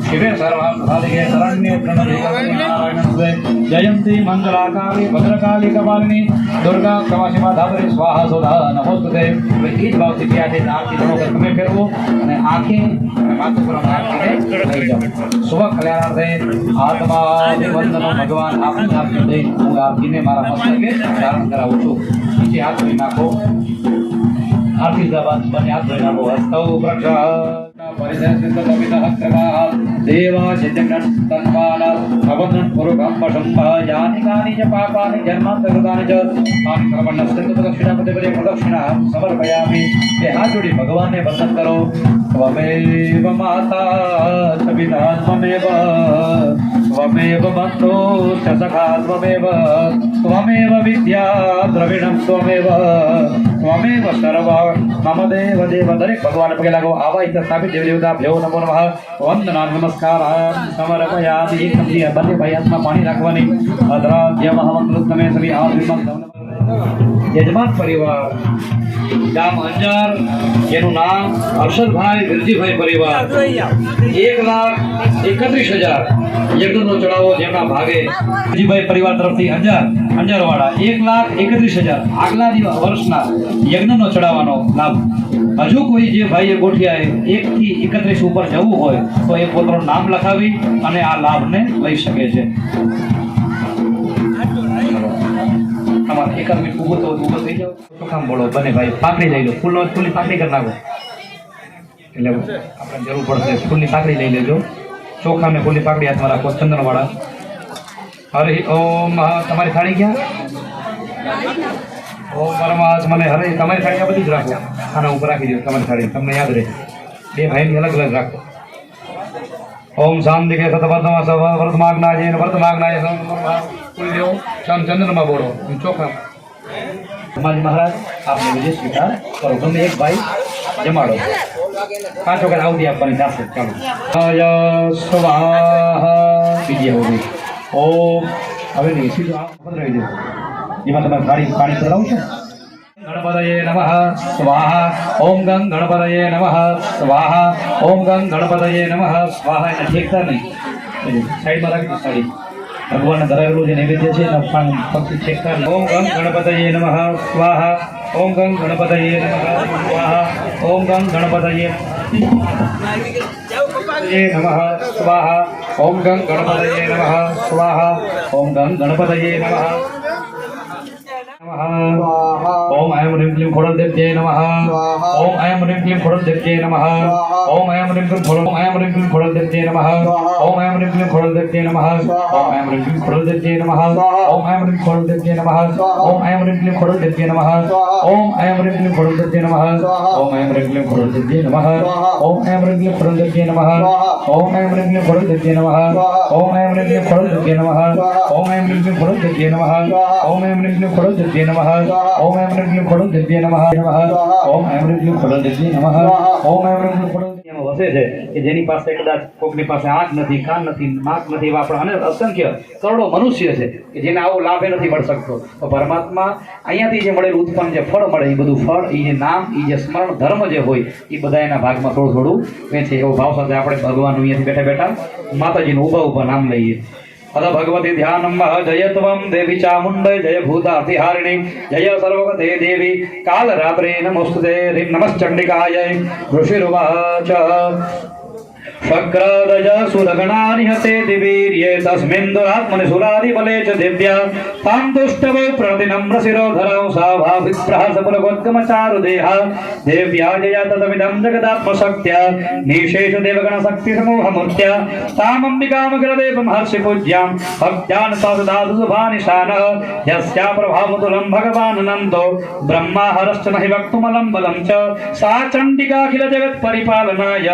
शिवे सर्वासाधिके शरण्ये प्रणवे नारायणस्वे जयन्ती मंगलाकाली भद्रकाली कपालिनी दुर्गा क्षमाशिमा धातरी स्वाहा सोधा नमोस्तुते હવે એ જ ભાવથી ત્યાં થઈને આરતી ઘણો તમે ફેરવો અને આંખે માથું પર આરતીને થઈ જાઓ શુભ કલ્યાણાર્થે આત્માભિવંદનો ભગવાન આપની આપને દઈ હું આરતીને મારા મસ્તકે ધારણ કરાવું છું નીચે હાથ ધોઈ નાખો આરતી બાદ બંને હાથ ધોઈ નાખો હસ્તૌ પ્રક્ષાળ देवा चैतन्यं तन्वाला भवनं पुरुषं वशंभायानि कानि च पापानि जन्मान्तरकृतानि च तानि सर्वण्यस्तु प्रदक्षिणापते पदे प्रदक्षिणां समर्पयामि ये हाथ जोड़ी भगवान ने वंदन करो त्वमेव माता च पिता त्वमेव त्वमेव बन्धो च सखा त्वमेव विद्या द्रविणं त्वमेव सर्व मम देव देव दरेक भगवान पगे लागो आवा इतर स्थापित देव देवता भ्यो नमो नमः वंदना नमस्कार समर्पयामि कभी बने भाई हाथ में पानी रखवानी अद्राध्य महामंत्र તમે સભી હાથ યજમાન પરિવાર ગામ અંજાર જેનું નામ હર્ષદભાઈ વિરજીભાઈ પરિવાર 1,31,000 યજ્ઞનો ચડાવો જેમના ભાગે વિરજીભાઈ પરિવાર તરફથી અંજારવાળા 1,31,000 આગલા વર્ષના યજ્ઞનો ચડાવવાનો લાભ હજુ કોઈ જે ભાઈએ ગોઠિયાએ 1 થી 31 ઉપર જવું હોય તો એ પોતાનું નામ લખાવી અને આ લાભને લઈ શકે છે તમારે એક મિનિટ ઊભો થઈ જાઓ ચોખામ બોલો બને ભાઈ પાકડી લઈ લો ફૂલની પાકડી કરી નાખો એટલે આપણે જરૂર પડશે ફૂલની પાકડી લઈ લેજો ચોખા ને ફૂલની પાકડી હાથમાં રાખો ચંદનવાળા હરે ઓમ તમારી થાળી ક્યાં ઓમ પરમાત્મને હરે તમારી થાળી બધી જ રાખો આના ઉપર રાખી દો તમારી થાળી તમને યાદ રહે બે ભાઈની અલગ અલગ રાખો ओम शांति के वर्तमाग्नाय वर्तमाग्नाय पुण्यो चंद्र में बोलो चौखा हमारे महाराज आपने विजय स्वीकार करो तुम एक भाई जमाड़ो 5 वगैरह आउट दिया अपनी हिसाब से चलो स्वाहा विजय हो गई ओम હવે નહીં સીધું આ બંધ રહી દો જેમાં તમારે ગાડી પાણી પડાવું છે गणपतये नमः स्वाहा ओम गंग गणपतये नमः स्वाहा ओम गंग गणपतये नमः स्वाहा એને ઠેકતા નહીં સાઈડમાં રાખી સાડી ભગવાનને ધરાવેલું જે નૈવેદ્ય છે એના પક્ષી ઠેકતા નહીં ઓમ ગંગ ગણપતये नमः स्वाहा ओम गंग गणपतये नमः स्वाहा ओम गंग गणपतये नमः स्वाहा ओम गंग गणपतये नमः स्वाहा ओम गंग गणपतये नमः स्वाहा ओम ऐं ह्रीं क्लीं खोडलदेव्यै नमः ओम ऐं ह्रीं क्लीं खोडलदेव्यै नमः ओम ऐं ह्रीं क्लीं खोडलदेव्यै नमः ओम ऐं ह्रीं क्लीं खोडलदेव्यै नमः ओम ऐं ह्रीं क्लीं खोडलदेव्यै नमः ओम ऐं ह्रीं खोडलदेव्यै नमः ओम ऐं ह्रीं क्लीं खोडलदेव्यै नमः ओम ऐं ह्रीं क्लीं खोडलदेव्यै नमः ओम ऐं ह्रीं क्लीं खोडलदेव्यै नमः ओम ऐं ह्रीं क्लीं खोडलदेव्यै नमः ओम ऐं ह्रीं क्लीं खोडलदेव्यै नमः ओम ऐं ह्रीं क्लीं खोडलदेव्यै नमः ओम ऐं ह्रीं क्लीं खोडलदेव्यै नमः ओम ऐं ह्रीं क्लीं खोडलदेव्यै नमः ओम ऐं ह्रीं क्लीं खोडलदेव्यै नमः ओम ऐं ह्रीं क्लीं खोडलदेव्यै नमः ओम ऐं ह्रीं क्लीं खोडलदेव्यै વસે છે કે જેની પાસે કદાચ કોકની પાસે આંખ નથી, કાન નથી, નાક નથી, એવા આપણા અને અસંખ્ય કરોડો મનુષ્ય છે કે જેને આવો લાભ નથી મળી શકતો. તો પરમાત્મા અહીંયાથી જે મળેલું ઉત્પન્ન જે ફળ મળે એ બધું ફળ, એ જે નામ, એ જે સ્મરણ ધર્મ જે હોય એ બધા એના ભાગમાં થોડું થોડું વેચે. એવો ભાવ સાથે આપણે ભગવાનનું અહીંયાથી બેઠા બેઠા માતાજીનું ઊભા ઊભા નામ લઈએ. अथ भगवती ध्यानम जय त्वं देवी चामुण्डे जय भूतातिहारिणी जय सर्वगते देवी कालरात्रे नमोस्तुते ह्रीं नमश्चण्डिकायै. ऋषिरुवाच शक्रदज सुरगणानिहते दिवीर्ये तस्मिन् दुरात्मनि सुरादिबले च दिव्या तां तुष्टवो प्रतिनम्रशिरोधरौ सा भाविप्रहसपुरगोद्गमचारुदेहा देव्या जया तदमिदं जगदात्मशक्त्या निशेषदेवगणशक्तिसमूहमूर्त्या तामम्बिकामग्रदेवमहर्षिपूज्यां भक्त्यान् सदादुशुभानिशानः यस्या प्रभावतुलं भगवाननन्दो ब्रह्माहरश्च नहि वक्तुमलं बलं च सा चण्डिकाखिलजगत्परिपालनाय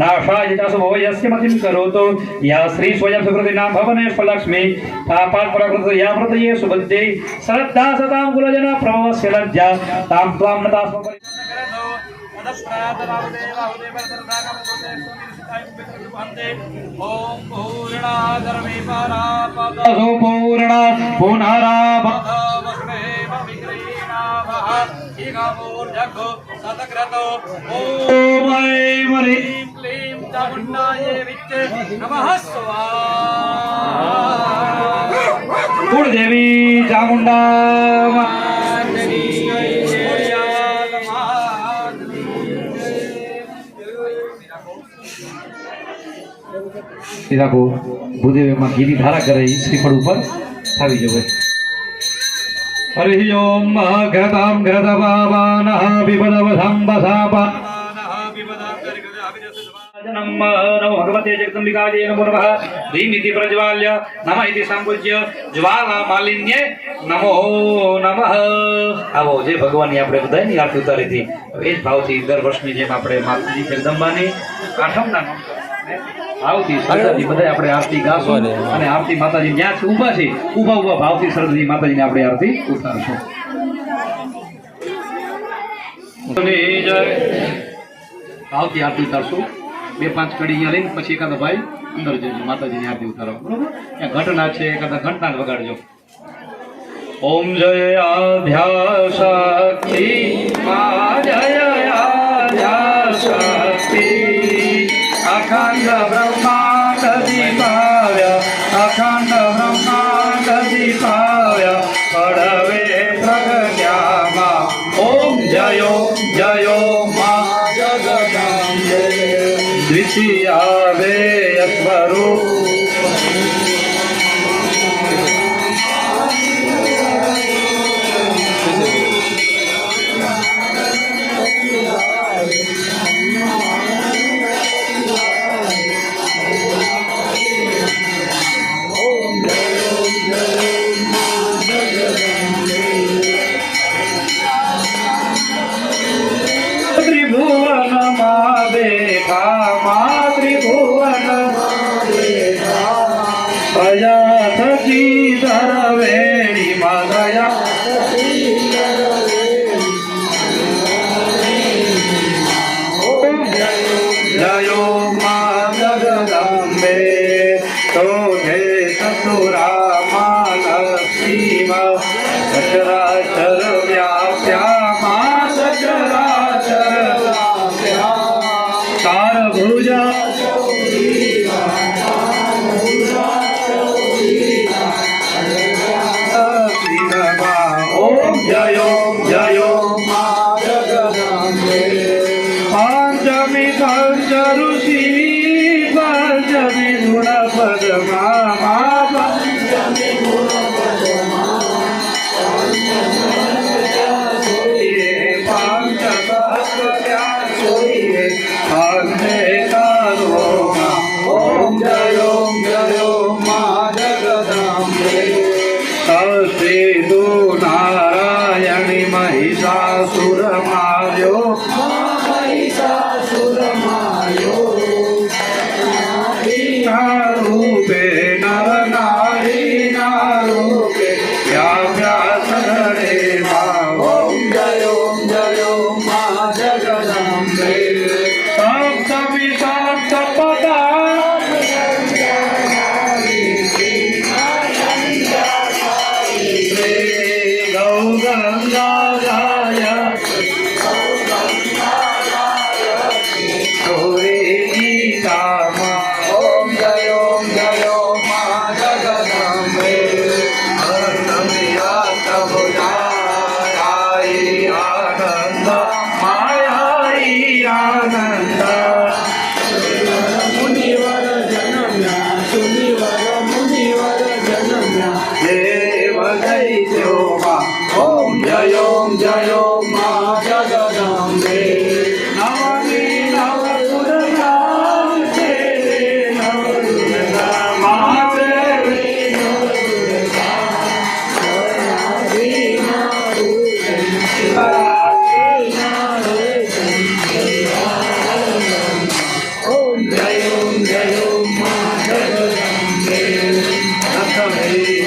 नाशाय च शुभो यस्य मतिं करोतु या श्री स्वयं सुकृतिनां भवनेश्वरलक्ष्मी पापात्परकृतया व्रतये सुबुद्धे श्रद्धा सतां कुलजना प्रभवस्य लज्जा तां त्वां नतास्म ओम पूर्णाधर्मे परापदो पूर्णा पुनरापद वसुदेव विक्रीणावः इगमूर्धको सतक्रतो ओम ऐं ह्रीं क्लीं चामुण्डायै विच्चे नमः स्वाहा. कुलदेवी चामुण्डा રાખો. ભૂદેવીમાં ઘીની ધારા કરે શ્રીફળ ઉપર આવી જવે. હરિ ઓમ ઘરતામ ઘરતપાવાનઃ વિપદવસંબસાપાનઃ નમો ભગવતે જગદંબિકાય નમો નમઃ. ધીમિતિ પ્રજ્વાલ્ય નમઃ ઇતિ સંપૂજ્ય જ્વાલા માલિન્યે નમો નમઃ. આવો જે ભગવાનની આપણે બધાની આરતી ઉતારી હતી એ જ ભાવથી દર વર્ષની જેમ આપણે માતાજી જગદંબાની આઠમના ભાવથી શ્રદ્ધાથી બધા આપણે આરતી ગાશું અને આરતી માતાજી જ્યાં ઊભા છે ઊભા ઊભા ભાવથી શ્રદ્ધાથી માતાજીને આપણે આરતી ઉતારશું. ભાવથી આરતી ઉતારશું. 2-5 કડી અહીંયા લઈને પછી એકાદો ભાઈ અંદર જજો માતાજીની આરતી ઉતારો. બરોબર? ત્યાં ઘટના છે એકાદા ઘટના જ વગાડજો. ઓમ જય આદ્યાશક્તિ મા જય આદ્યાશક્તિ अखंड ब्रह्मांड दीपाव्य अखंड ब्रह्मांड दीपाव्य पड़वे प्रगट्यामा. ओम जयो जयो मा जगदम्बे द्वितीया वेय स्वरूप पद्मा અંતે કરો ઓમ જય મા જગદંબે તસ્તુ નારાયણી મહિષાસુર માર્યો રૂપે નર નારી ના રૂપે વ્યાપ્યા સગળે ઓમ જય મા જગદંબે સપ્તમી સપ્તપદા ગૌ ગંગારાય ગૌરે ગીતામાં ઓમ જય મા જગદંબે આનંદ માયાઈ આનંદ મુનિવર જન્મ્યા દેવ દૈત્યોમાં ઓમ જય મા જગદંબે નવમી નવ દુર્ગા છે નવ દુર્ગા માતે ઓમ જય મા જગદંબે દશમી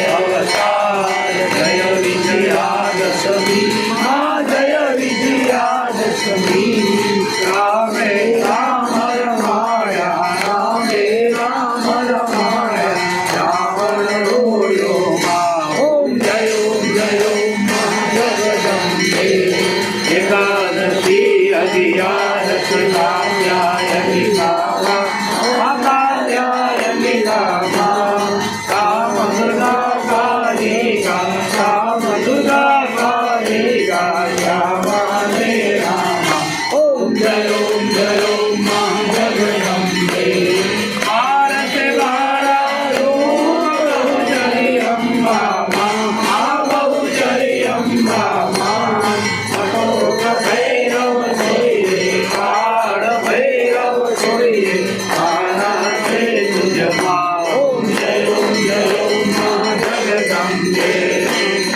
અવતાર જય વિજયાદશમી જય વિજયાદશમી રામે રામ રમાયા રામે રામ રમાયા રાવણ રોયો ઓમ જય મા જગદંબે એકાદશી અગિયારસી કાત્યાયની કામા કાત્યાયની કામા કામ દુર્ગા કાલિકા કામ દુર્ગા કાલિકા શ્યામાને રામા ઓમ જય મા જગદંબે ભારતે બારા રૂપ બહુચરી અંબા મા બહુચરી અંબા મા અટોક ભૈરવ છોડીએ કાળ ભૈરવ છોડીએ આના છે તુજમાં ઓમ જય મા જગદંબે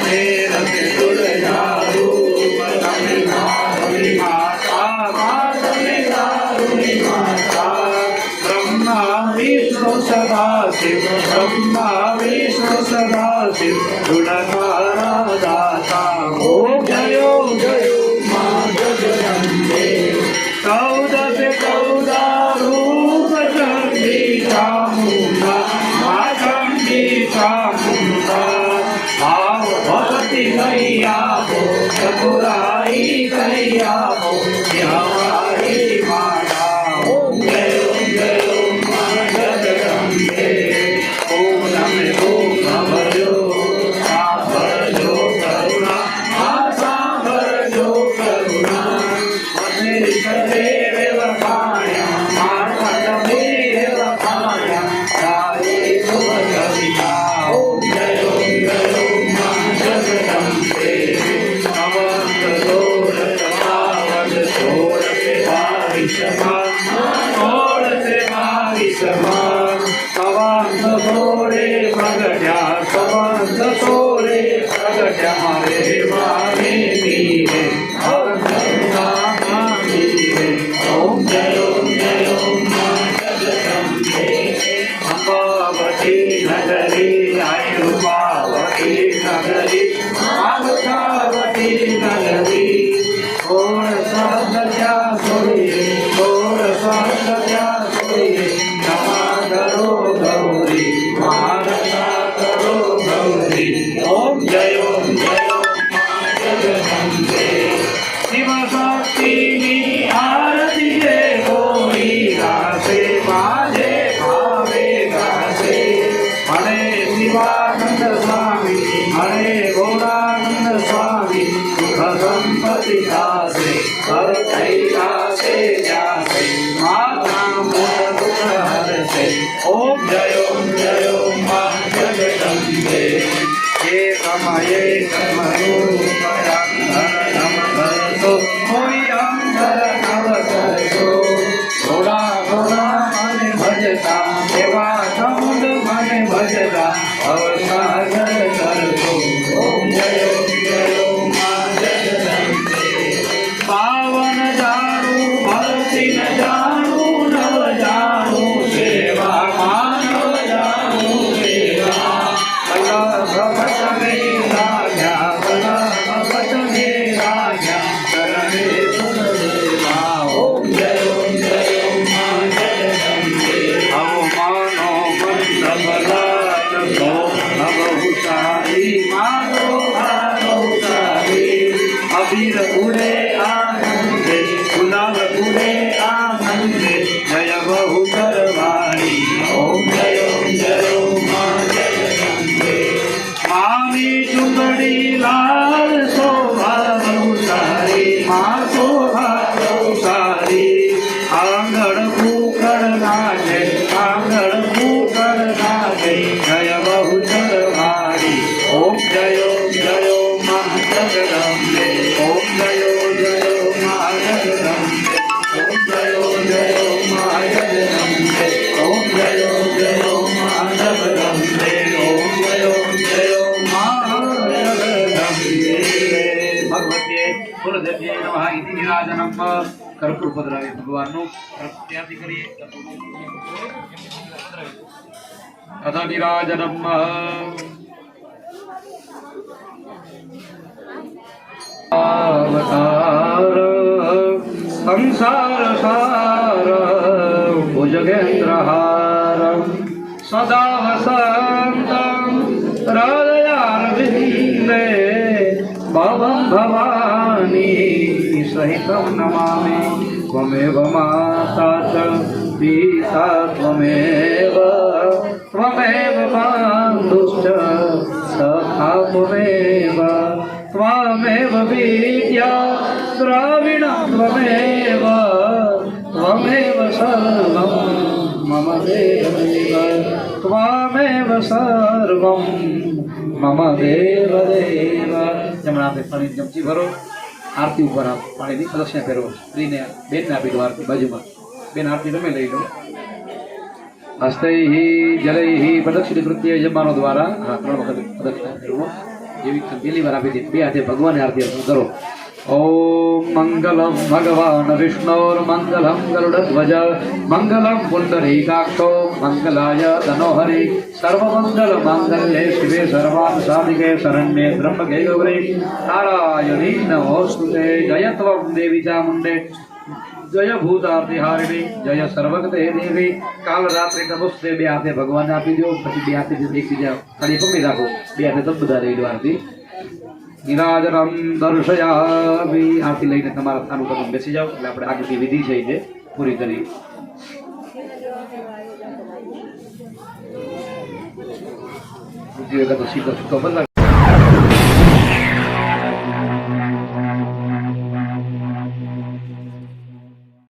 મેરત તુલજા રૂપ તમે મારી માતા માતમે દારુણી માતા બ્રહ્મા વિષ્ણુ સદા શિવ બ્રહ્મા વિષ્ણુ સદા શિવ ગુણકારા દાતા ઓમ જય મા જગદંબે ચૌદસે ચૌદા રૂપ ચંડી ચામુંડા મા ચંડી ચામુંડા ભાવ ભક્તિ કહી આપો ચતુરાઈ કહી આપો યવારી માતા ઓમ જય મા જગદંબે ઓમ નમે ઓમ ભજો સાંભળજો કરુણા સાંભળજો કરુણા મને સદે વખાણ્યા માતા તમે વખાણ્યા તારી શુભ કવિતા ઓમ જય મા જગદંબે અવંત સોળ પાવન સોળ से 22 अवंत सोरे प्रगट्या सवंत सोरे प्रगट्या मारे माने मीरे ओम जय मા जगदंबे अंबावती नगरी आयुर्वावती नगरी आगतावती नगरी ओर साधया सोये ओर साधया सोये क्षमा करो गौरी मारता करो गौरी ओम जय मા जगदंबे शिव शक्तिनी आरती जे कोई गासे माझे भावे गासे हरे शिवानंद स्वामी हरे गौरानंद स्वामी सुख संपत्ति दासे हर कैलासे जासे माता मोर दुख हरसे ओम जय मા जगदंबे एकम रूप अंधर नम धरतो कोई अंधर नव કર્પૂર પધરાવી ભગવાનનું ત્યાંથી કરીએ તથા નિરાજનમ અવતાર સંસાર સાર ભુજગેન્દ્રહાર સદા વસંત હૃદયારવિંદે ભવં ભવાની સહિतं નમામિ ત્વમેવ માતા ચ પિતા ત્વમેવ બંધુશ્ચ સખા ત્વમેવ વિદ્યા દ્રવિણં ત્વમેવ સર્વં મમ દેવદેવ ત્વમેવ સર્વં મમ દેવદેવ જમણા હાથે પાણી ચમચી ભરો આરતી ઉપર આપ પાણીની પ્રદક્ષિણા ફેરવો સ્ત્રીને બેનને આપી દો આરતી બાજુમાં બેન આરતી તમે લઈ લો હસ્તૈ જલૈ પ્રદક્ષિણીકૃત્ય યજમાનો દ્વારા 3 વખત પ્રદક્ષિણા ફેરવો જેવી પહેલી વાર આપી હતી બે હાથે ભગવાનની આરતી કરો ઓમ મંગલમ ભગવાન વિષ્ણોર્મંગલમ ગરુડધ્વજ મંગલમ પુંડરીકાક્ષો મંગલાય તનોહરિ સર્વમંગલ માંગલ્યે શિવે સર્વાર્થ સાધિકે શરણ્યે ત્ર્યંબકે ગૌરી નારાયણી નમોસ્તુતે જય ત્વં દેવી ચામુંડે જય ભૂતાર્તિહારિણી જય સર્વગતે દેવી કાલ રાત્રે નમસ્તે બે હાથે ભગવાનને આપી દો પછી બે હાથે એકબીજા ખાલી પકડી રાખો બે હાથે તબ બધા લઈ લો આરતી નિરાજનમ દર્શયામિ આરતી લઈને તમારા સ્થાન ઉપર બેસી જાઓ એટલે આપણે આગળની વિધિ છે જે પૂરી કરી સીધો છૂટો બદલા